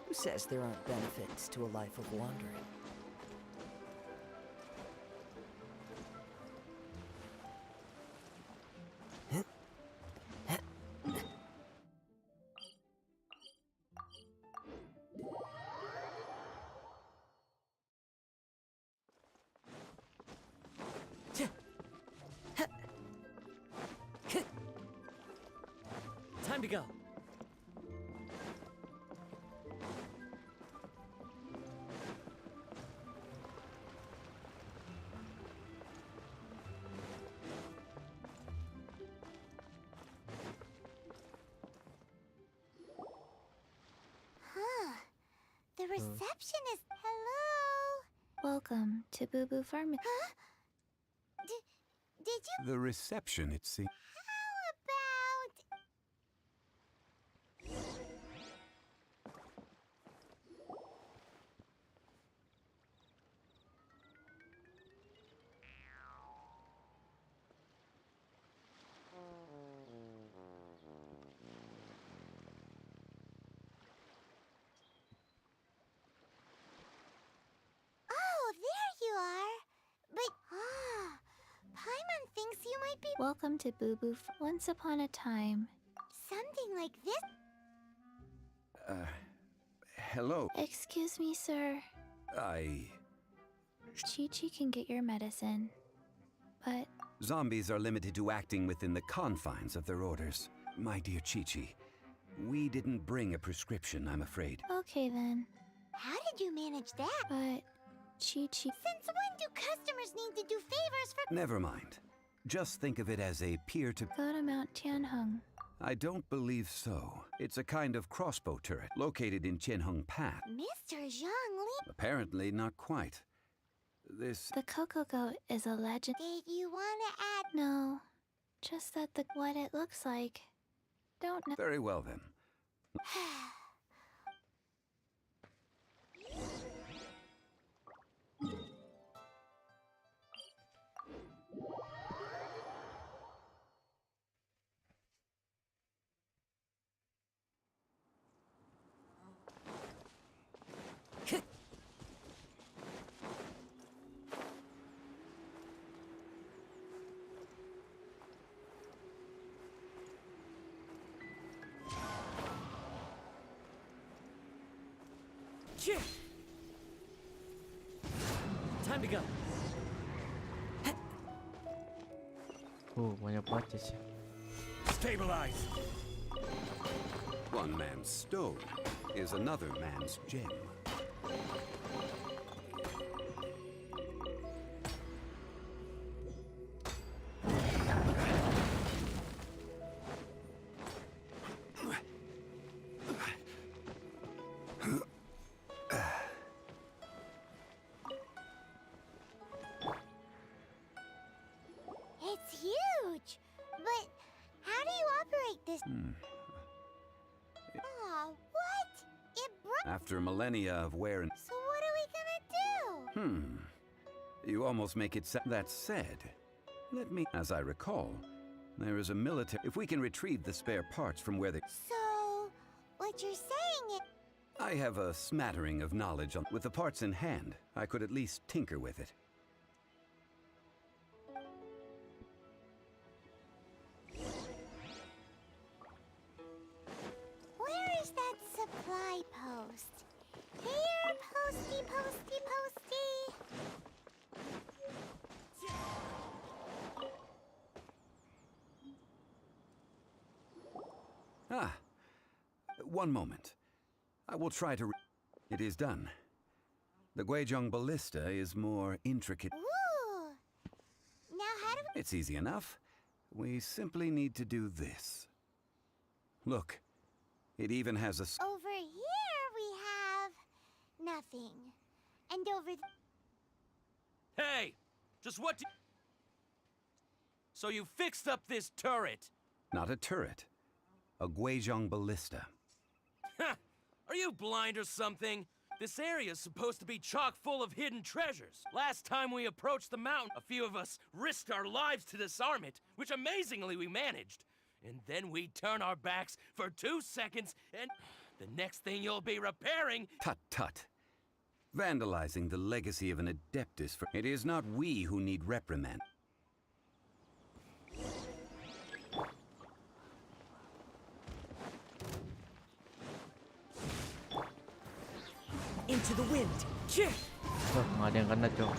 Who says there aren't benefits to a life of wandering? Time to go. Huh. The receptionist... Hello? Welcome to Boo Boo Farm. Huh? Did you... The reception, it seems. How about... Oh, there you are. But... Paimon thinks you might be... Welcome to Boo Boo. Once upon a time. Something like this? Hello. Excuse me, sir. Chi-Chi can get your medicine. But... Zombies are limited to acting within the confines of their orders. My dear Chi-Chi, we didn't bring a prescription, I'm afraid. Okay, then. How did you manage that? But... Chi-Chi... Since when do customers need to do favors for... Never mind. Just think of it as a peer-to... Go to Mount Tianheng. I don't believe so. It's a kind of crossbow turret located in Tianheng Path. Mr. Zhongli? Apparently not quite. This... The Coco Goat is a legend. Did you want to add... No. Just that what it looks like. Don't know. Very well, then. Time to go. Banyak banget sih. Stabilize. One man's stone is another man's gem. It's huge! But how do you operate this? Aw, what? It broke. After millennia of wear and... So what are we gonna do? You almost make it that said. Let me... As I recall, there is a military... If we can retrieve the spare parts from where they... So, what you're saying is... I have a smattering of knowledge on... With the parts in hand, I could at least tinker with it. Where is that supply post? Here, posty, posty, posty! Ah, one moment. I will try to... It is done. The Guizhong ballista is more intricate. Ooh! Now how do we... It's easy enough. We simply need to do this. Look, it even has a... Over here we have... nothing. And over Hey! Just what do... So you fixed up this turret? Not a turret. A Guizhong ballista. Ha! Are you blind or something? This area's supposed to be chock full of hidden treasures. Last time we approached the mountain, a few of us risked our lives to disarm it, which amazingly we managed. And then we turn our backs for 2 seconds, and the next thing you'll be repairing... Tut tut. Vandalizing the legacy of an Adeptus for... It is not we who need reprimand. Into the wind. Nggak ada yang kena, Cok.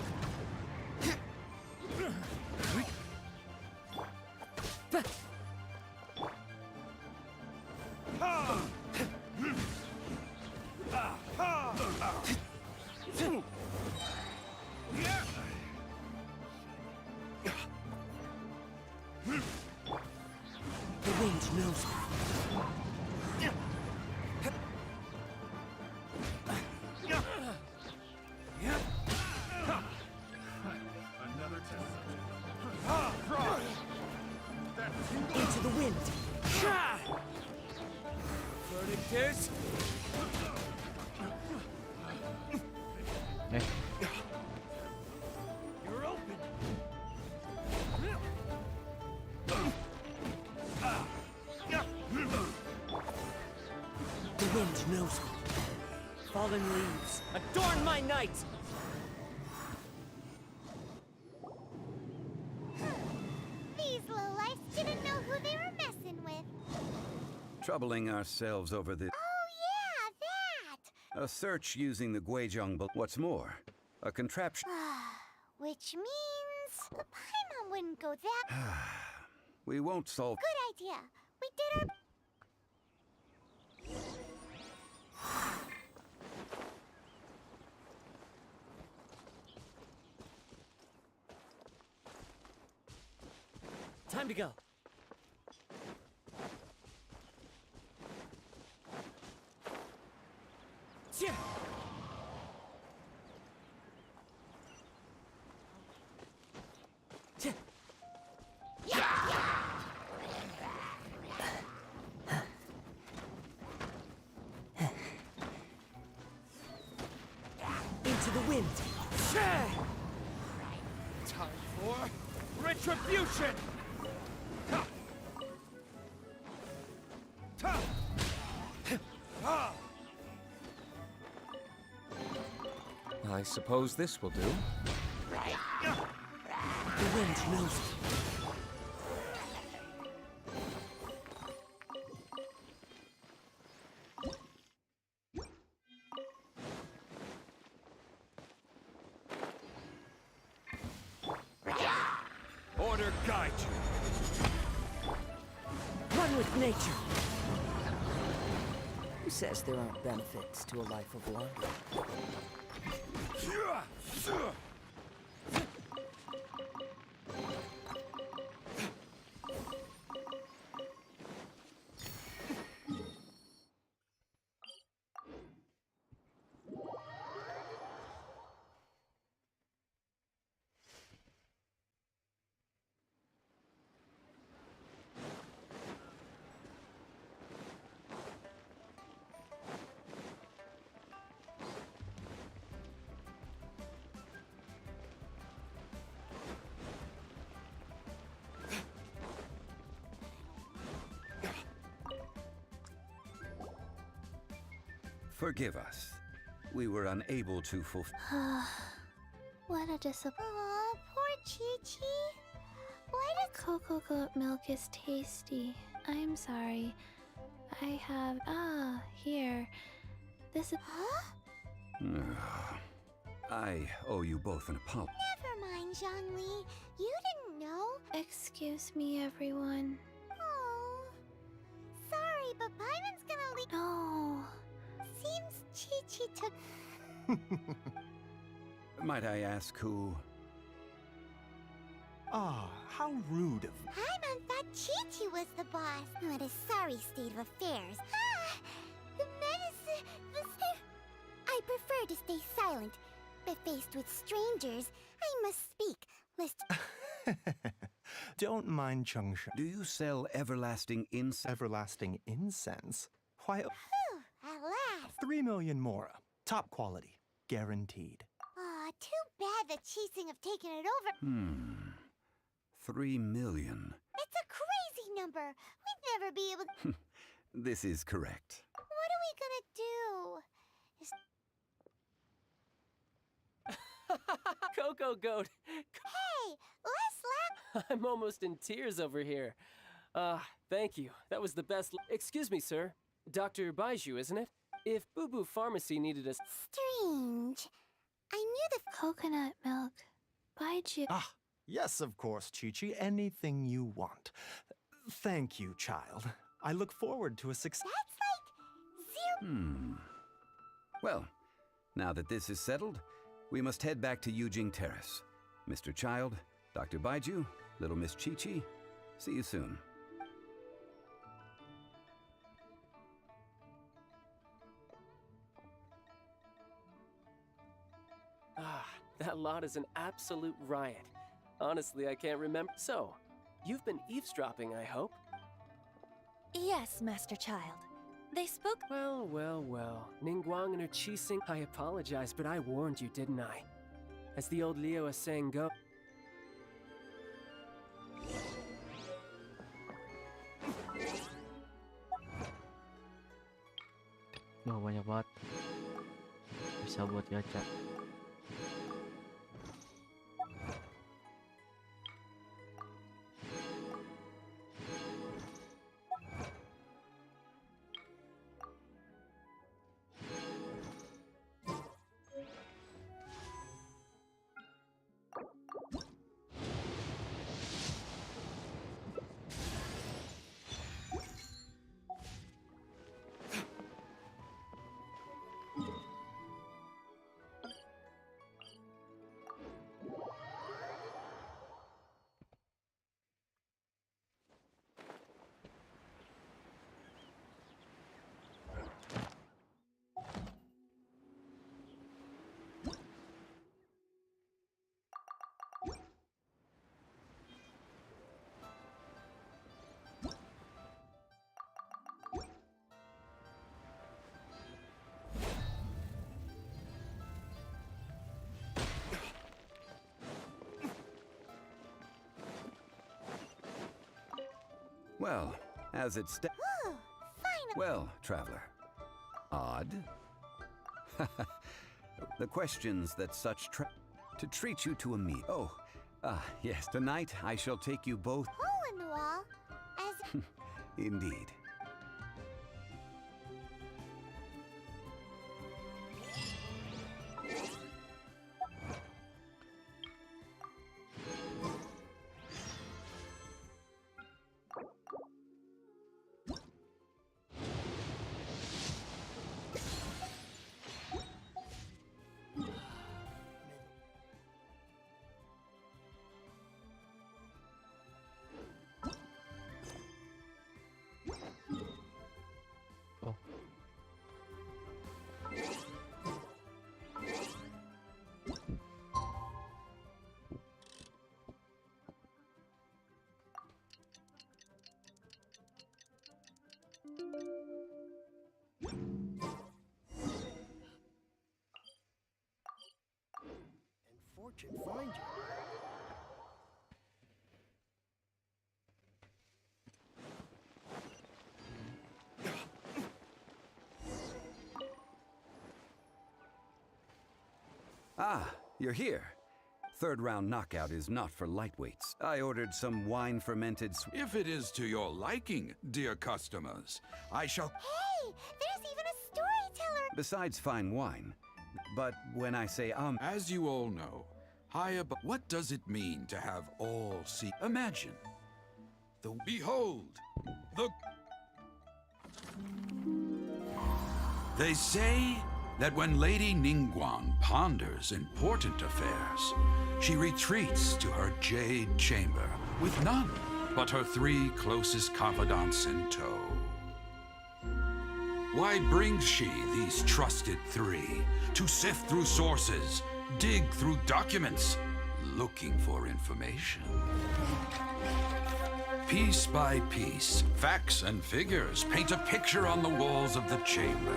The wind knows me. Into the wind. Verdict is... You're open. The wind knows me. Fallen leaves, adorn my night! These lowlifes didn't know who they were messing with. Troubling ourselves over the... Oh yeah, that! A search using the Guizhong What's more, a contraption... Which means... The Paimon wouldn't go that... We won't solve... Good idea. We did our... Time to go. Into the wind. Time for retribution! I suppose this will do. The wind knows me. order guide you. One with nature. Who says there aren't benefits to a life of wandering? Forgive us. We were unable to fulfill. What a disappointment. Aw, poor Chi-Chi. Why does Cocoa goat milk is tasty. I'm sorry. I have. Here. This is. Huh? I owe you both an apology. Never mind, Zhongli. You didn't know. Excuse me, everyone. Oh. Sorry, but Paimon's gonna leave. No. Seems Chi-Chi took. Might I ask who? Ah, how rude of... Paimon thought Chi-Chi was the boss. What a sorry state of affairs. Ah! The medicine... I prefer to stay silent, but faced with strangers, I must speak, lest... Don't mind Chungsha. Do you sell everlasting incense? Everlasting incense? Why, Whew, at last. 3 million mora. Top quality. Guaranteed. Aw, too bad the Chising have taken it over. 3 million. It's a crazy number. We'd never be able to... This is correct. What are we gonna do? Cocoa Goat! Hey, let's laugh. I'm almost in tears over here. Thank you. That was the best. Excuse me, sir. Dr. Baiju, isn't it? If Boo Boo Pharmacy needed a. Strange. I knew the... Coconut milk. Baiju. Ah, yes, of course, Chi-Chi. Anything you want. Thank you, child. I look forward to a success. That's like 0... Well, now that this is settled, we must head back to Yujing Terrace. Mr. Child, Dr. Baiju, little Miss Chi-Chi, see you soon. That lot is an absolute riot. Honestly, I can't remember. So, you've been eavesdropping, I hope? Yes, Master Child. They spoke. Well, well, well. Ningguang and her Chising. I apologize, but I warned you, didn't I? As the old Leo is saying, go. Wah, banyak banget. Bisa buat gacha. Well, as it stands. Ooh, fine. Well, traveler. Odd. The questions that such to treat you to a meal. Oh, yes. Tonight I shall take you both. Hole in the wall. As... Indeed. torch and find you. Ah, you're here. Third round knockout is not for lightweights. I ordered some wine fermented. If it is to your liking, dear customers, I shall. Hey, there's even a storyteller. Besides fine wine. But when I say as you all know, high above, what does it mean to have all see? Imagine. Behold, the. They say that when Lady Ningguang ponders important affairs, she retreats to her jade chamber with none but her 3 closest confidants in tow. Why brings she these trusted 3 to sift through sources, dig through documents, looking for information? Piece by piece, facts and figures paint a picture on the walls of the chamber.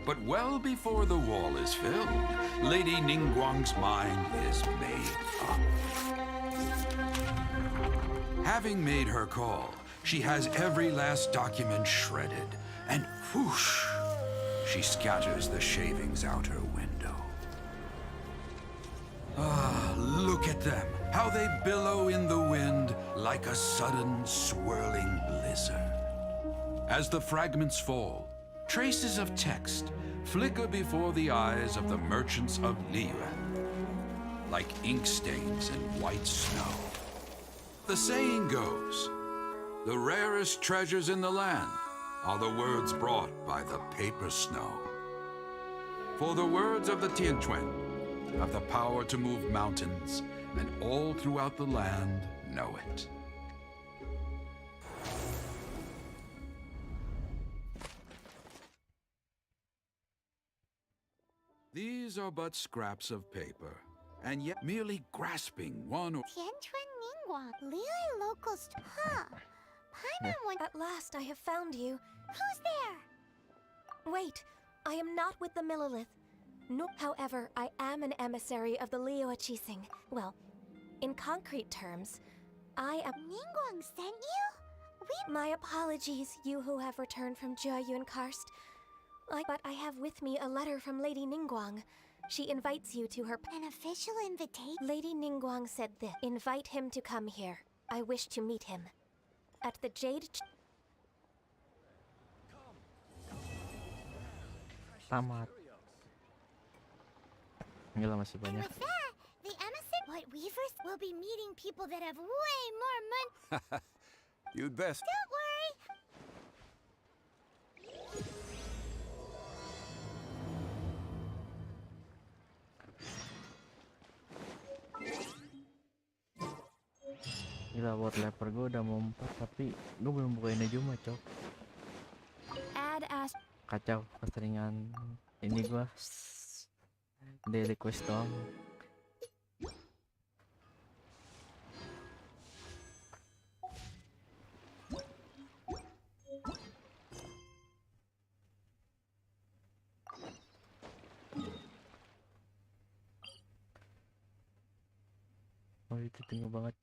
But well before the wall is filled, Lady Ningguang's mind is made up. Having made her call, she has every last document shredded, and whoosh, she scatters the shavings out her window. Ah, look at them, how they billow in the wind like a sudden swirling blizzard. As the fragments fall, traces of text flicker before the eyes of the merchants of Liyue, like ink stains in white snow. The saying goes, the rarest treasures in the land are the words brought by the paper snow. For the words of the Tianquan have the power to move mountains, and all throughout the land know it. These are but scraps of paper, and yet merely grasping one or... Tianquan Ningguang, Liyue locals. Huh. Paimon went. At last I have found you. Who's there? Wait, I am not with the Millilith. No, however, I am an emissary of the Liyue Chising. Well, in concrete terms, I am... Ningguang sent you? My apologies, you who have returned from Jiayun Karst. But I have with me a letter from Lady Ningguang. She invites you to her... An official invitation? Lady Ningguang said this. Invite him to come here. I wish to meet him. At the Jade... Tamat. Gila masih And banyak. with that, the emissary... What weavers will be meeting people that have way more money. You'd best. Don't worry. Gila, buat leper gue udah mau 4, tapi gue belum bukain Nejuma, cok. Add as Kacau, keseringan ini gue daily quest doang. Oh, itu tinggi banget.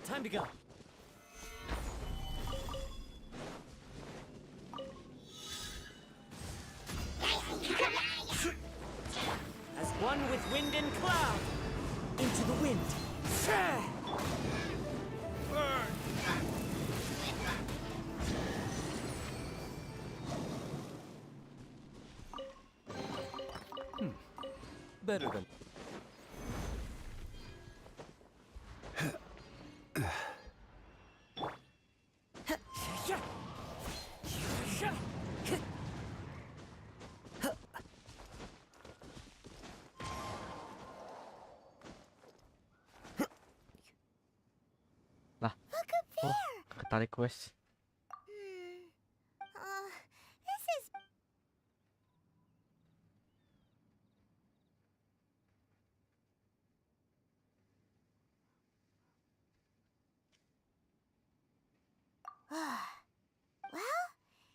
Time to go. As one with wind and cloud, into the wind. Better than... Lah, oh, ketarik quest. This is. Well,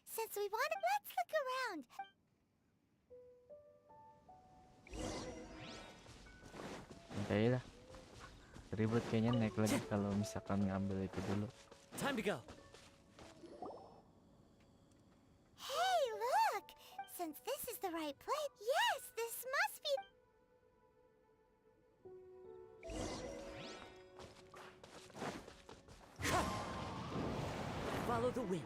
since we wanted, let's look around. Oke lah. Ribet kayaknya naik lagi kalau misalkan ngambil itu dulu. Time to go. Hey, look! Since this is the right place, yes, this must be. Follow the wind.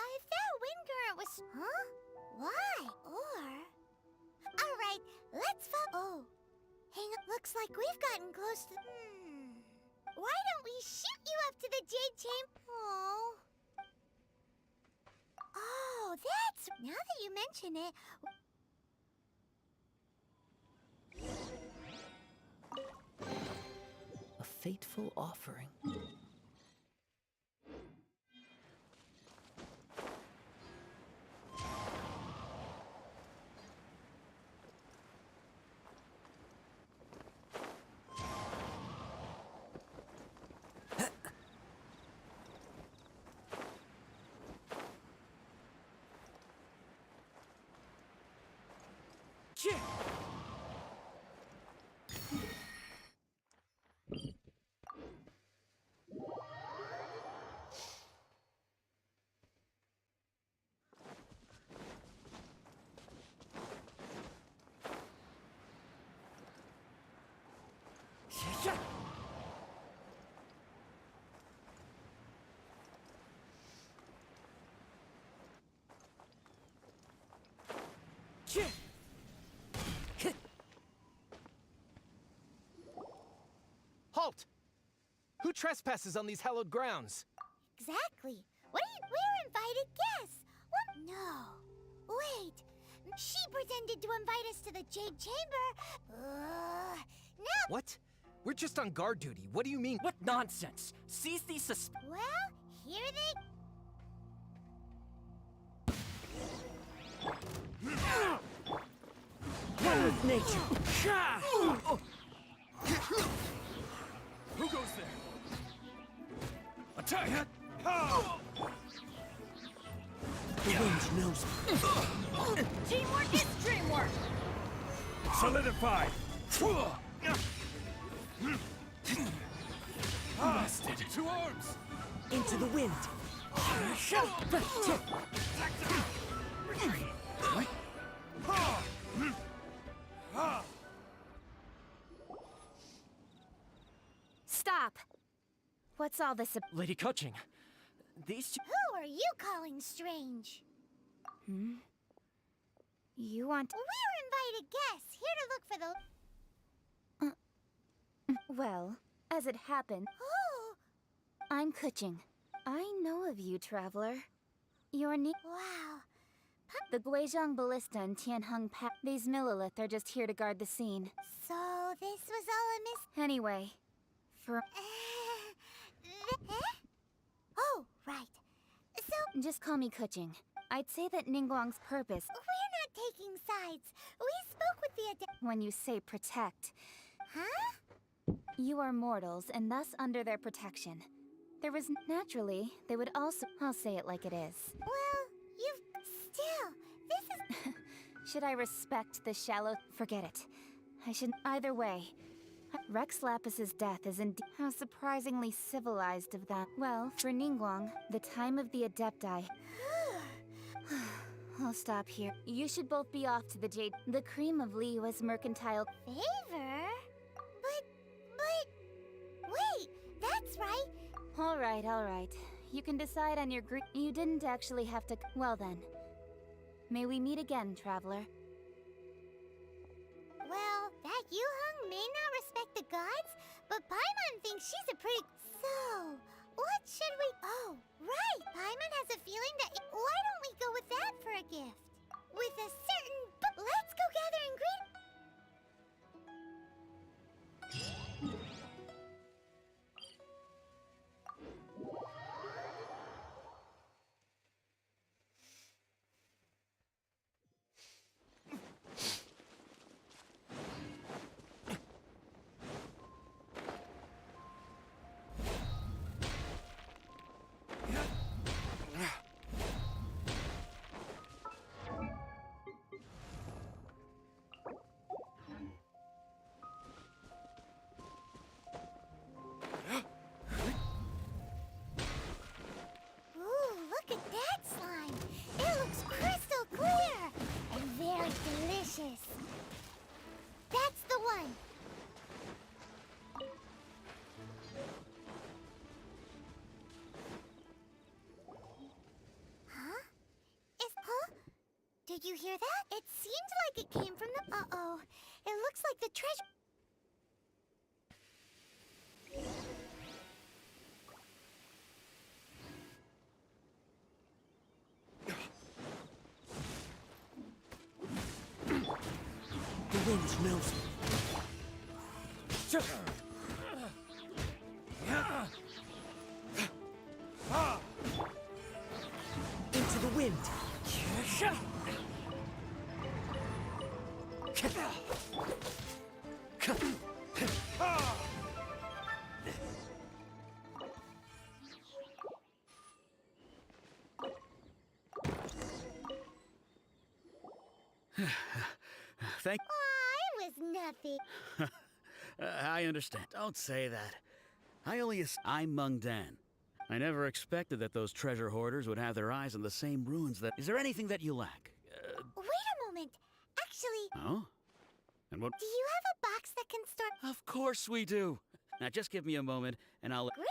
If that wind current was. Huh? Why? Or. Alright, let's follow. Oh. Hang on, looks like we've gotten close to. Why don't we shoot you up to the Jade Chamber? Oh, that's. Now that you mention it. A fateful offering. Halt! Who trespasses on these hallowed grounds? Exactly. We're invited guests. What? No. Wait. She pretended to invite us to the Jade Chamber. No. What? We're just on guard duty. What do you mean? What nonsense! Seize these Well, here they. One with nature. Who goes there? Attack! The wind knows. Teamwork is dreamwork! Solidified! Blasted! To arms! Into the wind. Stop! What's all this Lady Coaching, these two. Who are you calling strange? You want. We're invited guests here to look for the. Well, as it happened, Oh! I'm Kuching. I know of you, traveler. Your name. Wow. The Guizhong Ballista and Tianheng Pass. These Millilith are just here to guard the scene. So this was all a miss. Anyway, for. Oh, right. So. Just call me Kuching. I'd say that Ningguang's purpose. We're not taking sides. We spoke with the When you say protect. Huh? You are mortals and thus under their protection. There was naturally, they would also. I'll say it like it is. Well, you've still. This is. Should I respect the shallow? Forget it. I should. Either way. Rex Lapis's death is indeed. How surprisingly civilized of them. Well, for Ningguang, the time of the Adepti. I'll stop here. You should both be off to the Jade. The cream of Liyue's mercantile. Favor? But. Wait, that's right. All right. You can decide on your You didn't actually have to. Well then. May we meet again, traveler. Well, that Yuheng may not respect the gods, but Paimon thinks she's a pretty. So, what should we. Oh, right! Paimon has a feeling that. Why don't we go with that for a gift? With a certain. Let's go gather ingredients. That's the one! Huh? Did you hear that? It seemed like it came from the. Uh-oh. It looks like the treasure. The wind knows me. Into the wind. Thank. It was nothing. I understand. Don't say that. I'm Meng Dan. I never expected that those treasure hoarders would have their eyes on the same ruins that. Is there anything that you lack? Wait a moment. Actually. Oh? And what? Do you have a box that can store? Of course we do. Now just give me a moment, and I'll. Great.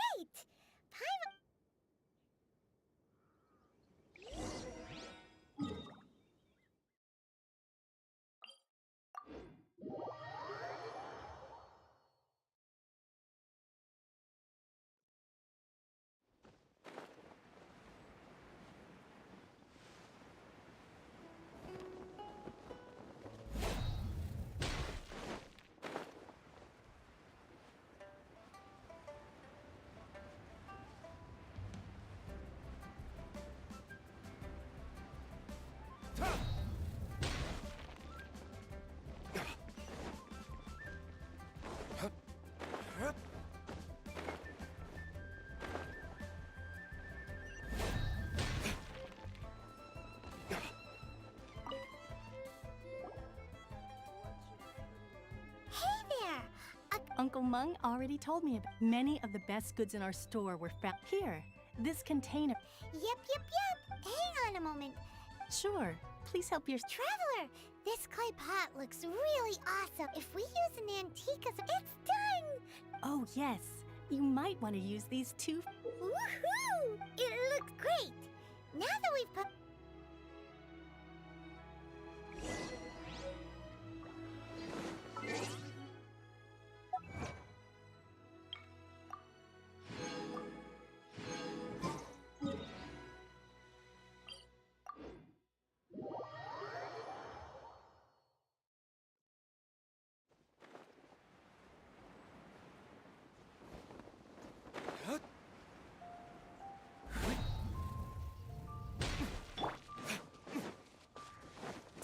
Uncle Meng already told me about many of the best goods in our store were found here. This container. Yep. Hang on a moment. Sure. Please help your traveler. This clay pot looks really awesome. If we use an antique as it's done. Oh yes. You might want to use these too. Woohoo! It looks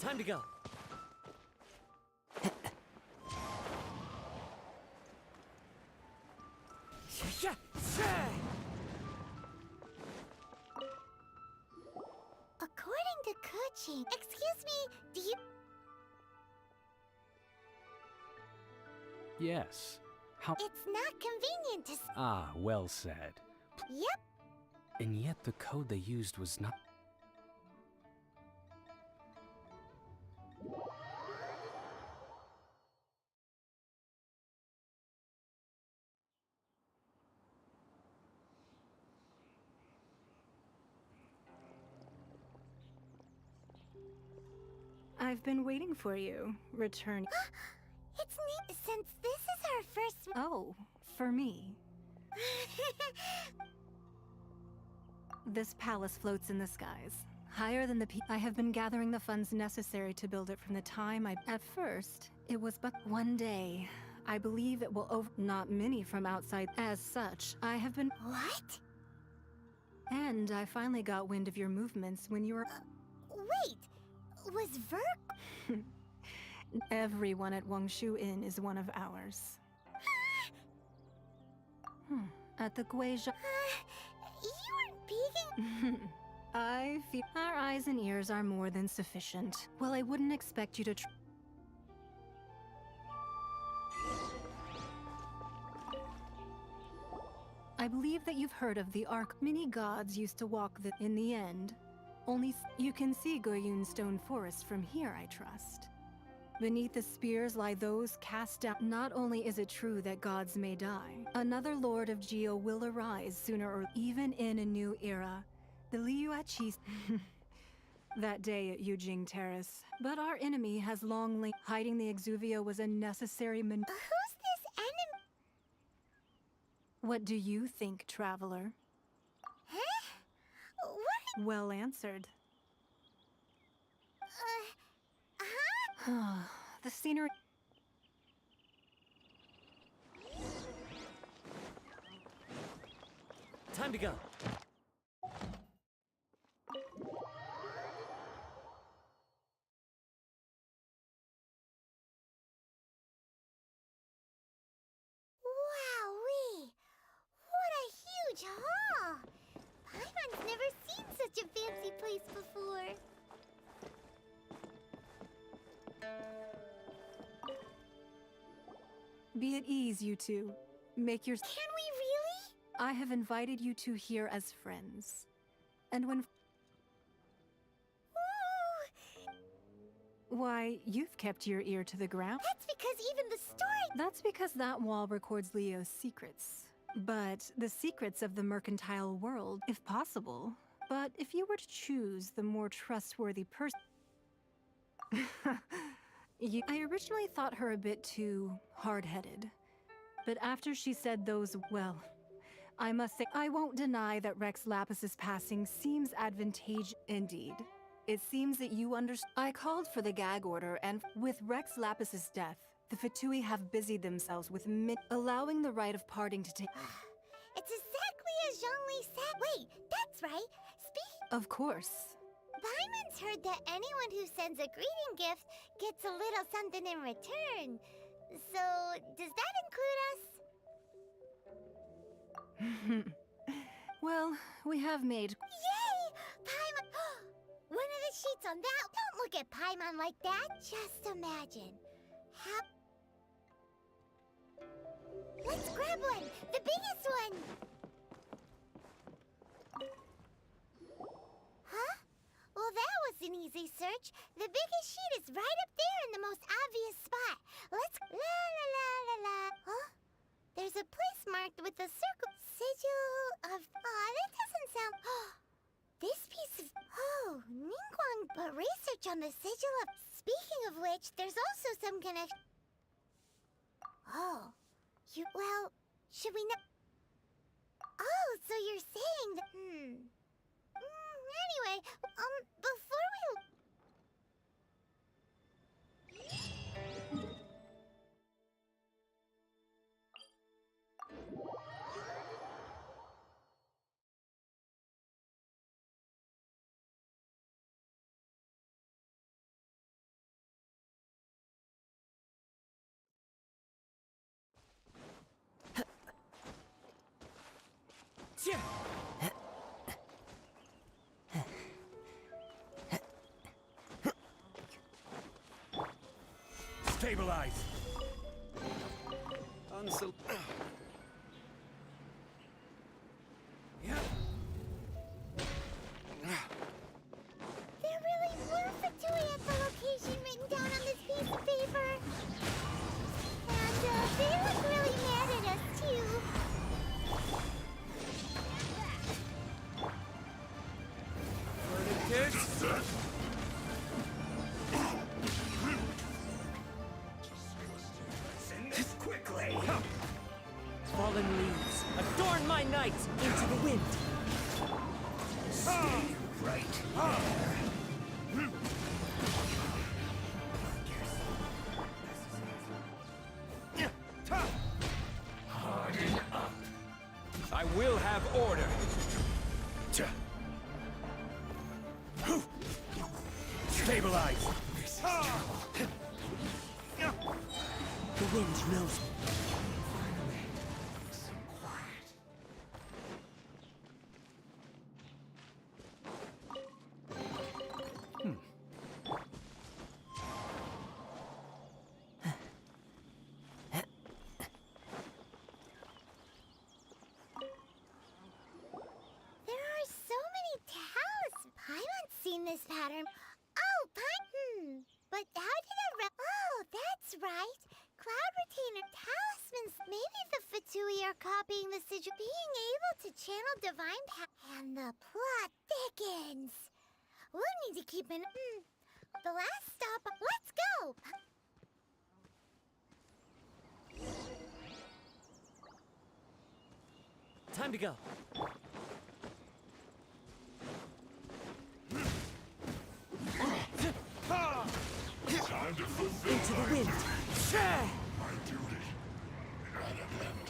Time to go. According to Kuching, excuse me, do you? Yes. How? It's not convenient to. Ah, well said. Yep. And yet the code they used was not. I've been waiting for you. Return. It's neat since this is our first. Oh, for me. This palace floats in the skies, higher than the I have been gathering the funds necessary to build it from the time I. At first, it was but one day. I believe it will not many from outside. As such, I have been. What? And I finally got wind of your movements when you were. Wait, was Verk? Everyone at Wangshu Inn is one of ours. At the Guizhou. You weren't peeking. I feel our eyes and ears are more than sufficient. Well, I wouldn't expect you to. I believe that you've heard of the Ark. Many gods used to walk the. In the end, only you can see Goyun Stone Forest from here, I trust. Beneath the spears lie those cast down. Not only is it true that gods may die, another Lord of Geo will arise sooner or even in a new era. The Liyueqi. That day at Yujing Terrace. But our enemy has long linked. Hiding the Exuvio was a necessary Who's this enemy? What do you think, traveler? Huh? What? Well answered. The scenery. Time to go. Wowee! What a huge hall! Paimon's never seen such a fancy place before. Be at ease, you two. Make your. Can we really? I have invited you two here as friends. And when. Why, you've kept your ear to the ground. That's because even the story. That's because that wall records Leo's secrets. But the secrets of the mercantile world, if possible. But if you were to choose the more trustworthy person. I originally thought her a bit too hard-headed. But after she said those, well, I must say, I won't deny that Rex Lapis's passing seems advantageous indeed. It seems that you understand. I called for the gag order, and with Rex Lapis's death, the Fatui have busied themselves with allowing the right of parting to take. It's exactly as Zhongli said. Wait, that's right. Of course. Paimon's heard that anyone who sends a greeting gift gets a little something in return. So, does that include us? Well, we have made. Yay! Paimon! One of the sheets on that. Don't look at Paimon like that. Just imagine. Let's grab one! The biggest one! Huh? Well, that was an easy search. The biggest sheet is right up there in the most obvious spot. Let's... La la la la la. Huh? There's a place marked with a circle. Sigil of... Aw, that doesn't sound... This piece of... Oh, Ningguang, but research on the sigil of... Speaking of which, there's also some connection... Oh. Well, should we know... Oh, so you're saying that... Anyway, before we... Stabilize! There really were Fatui at the location written down on this piece of paper. And they look really mad at us, too. Quickly! Fallen leaves, adorn my night into the wind. Stay right there. Harden up. I will have order. Stabilize! The wind knows me. There are so many talismans. Paimon's seen this pattern. Oh, But how did Oh, that's right. Cloud retainer talismans. Maybe the Fatui are copying the sigil. Being able to channel divine power. And the plot thickens. We'll need to keep an... The last stop... Let's go! Time to go. Into the wind. My duty at an end.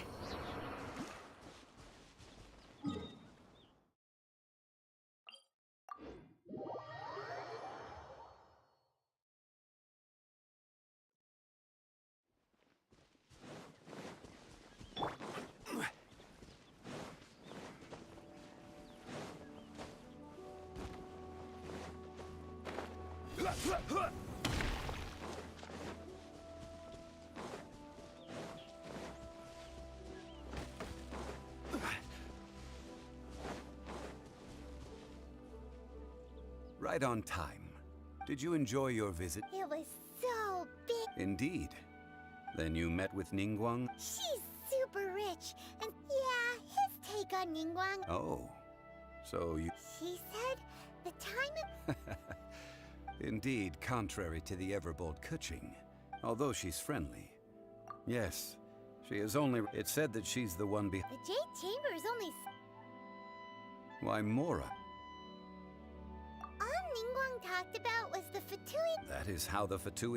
Right on time. Did you enjoy your visit? It was so big. Indeed. Then you met with Ningguang? She's super rich. And yeah, his take on Ningguang. Oh. So you... She said the time... Indeed, contrary to the ever-bold Kuching. Although she's friendly. Yes, she is only... It said that she's the one The Jade Chamber is only... Why, Mora. All Ningguang talked about was the Fatui... That is how the Fatui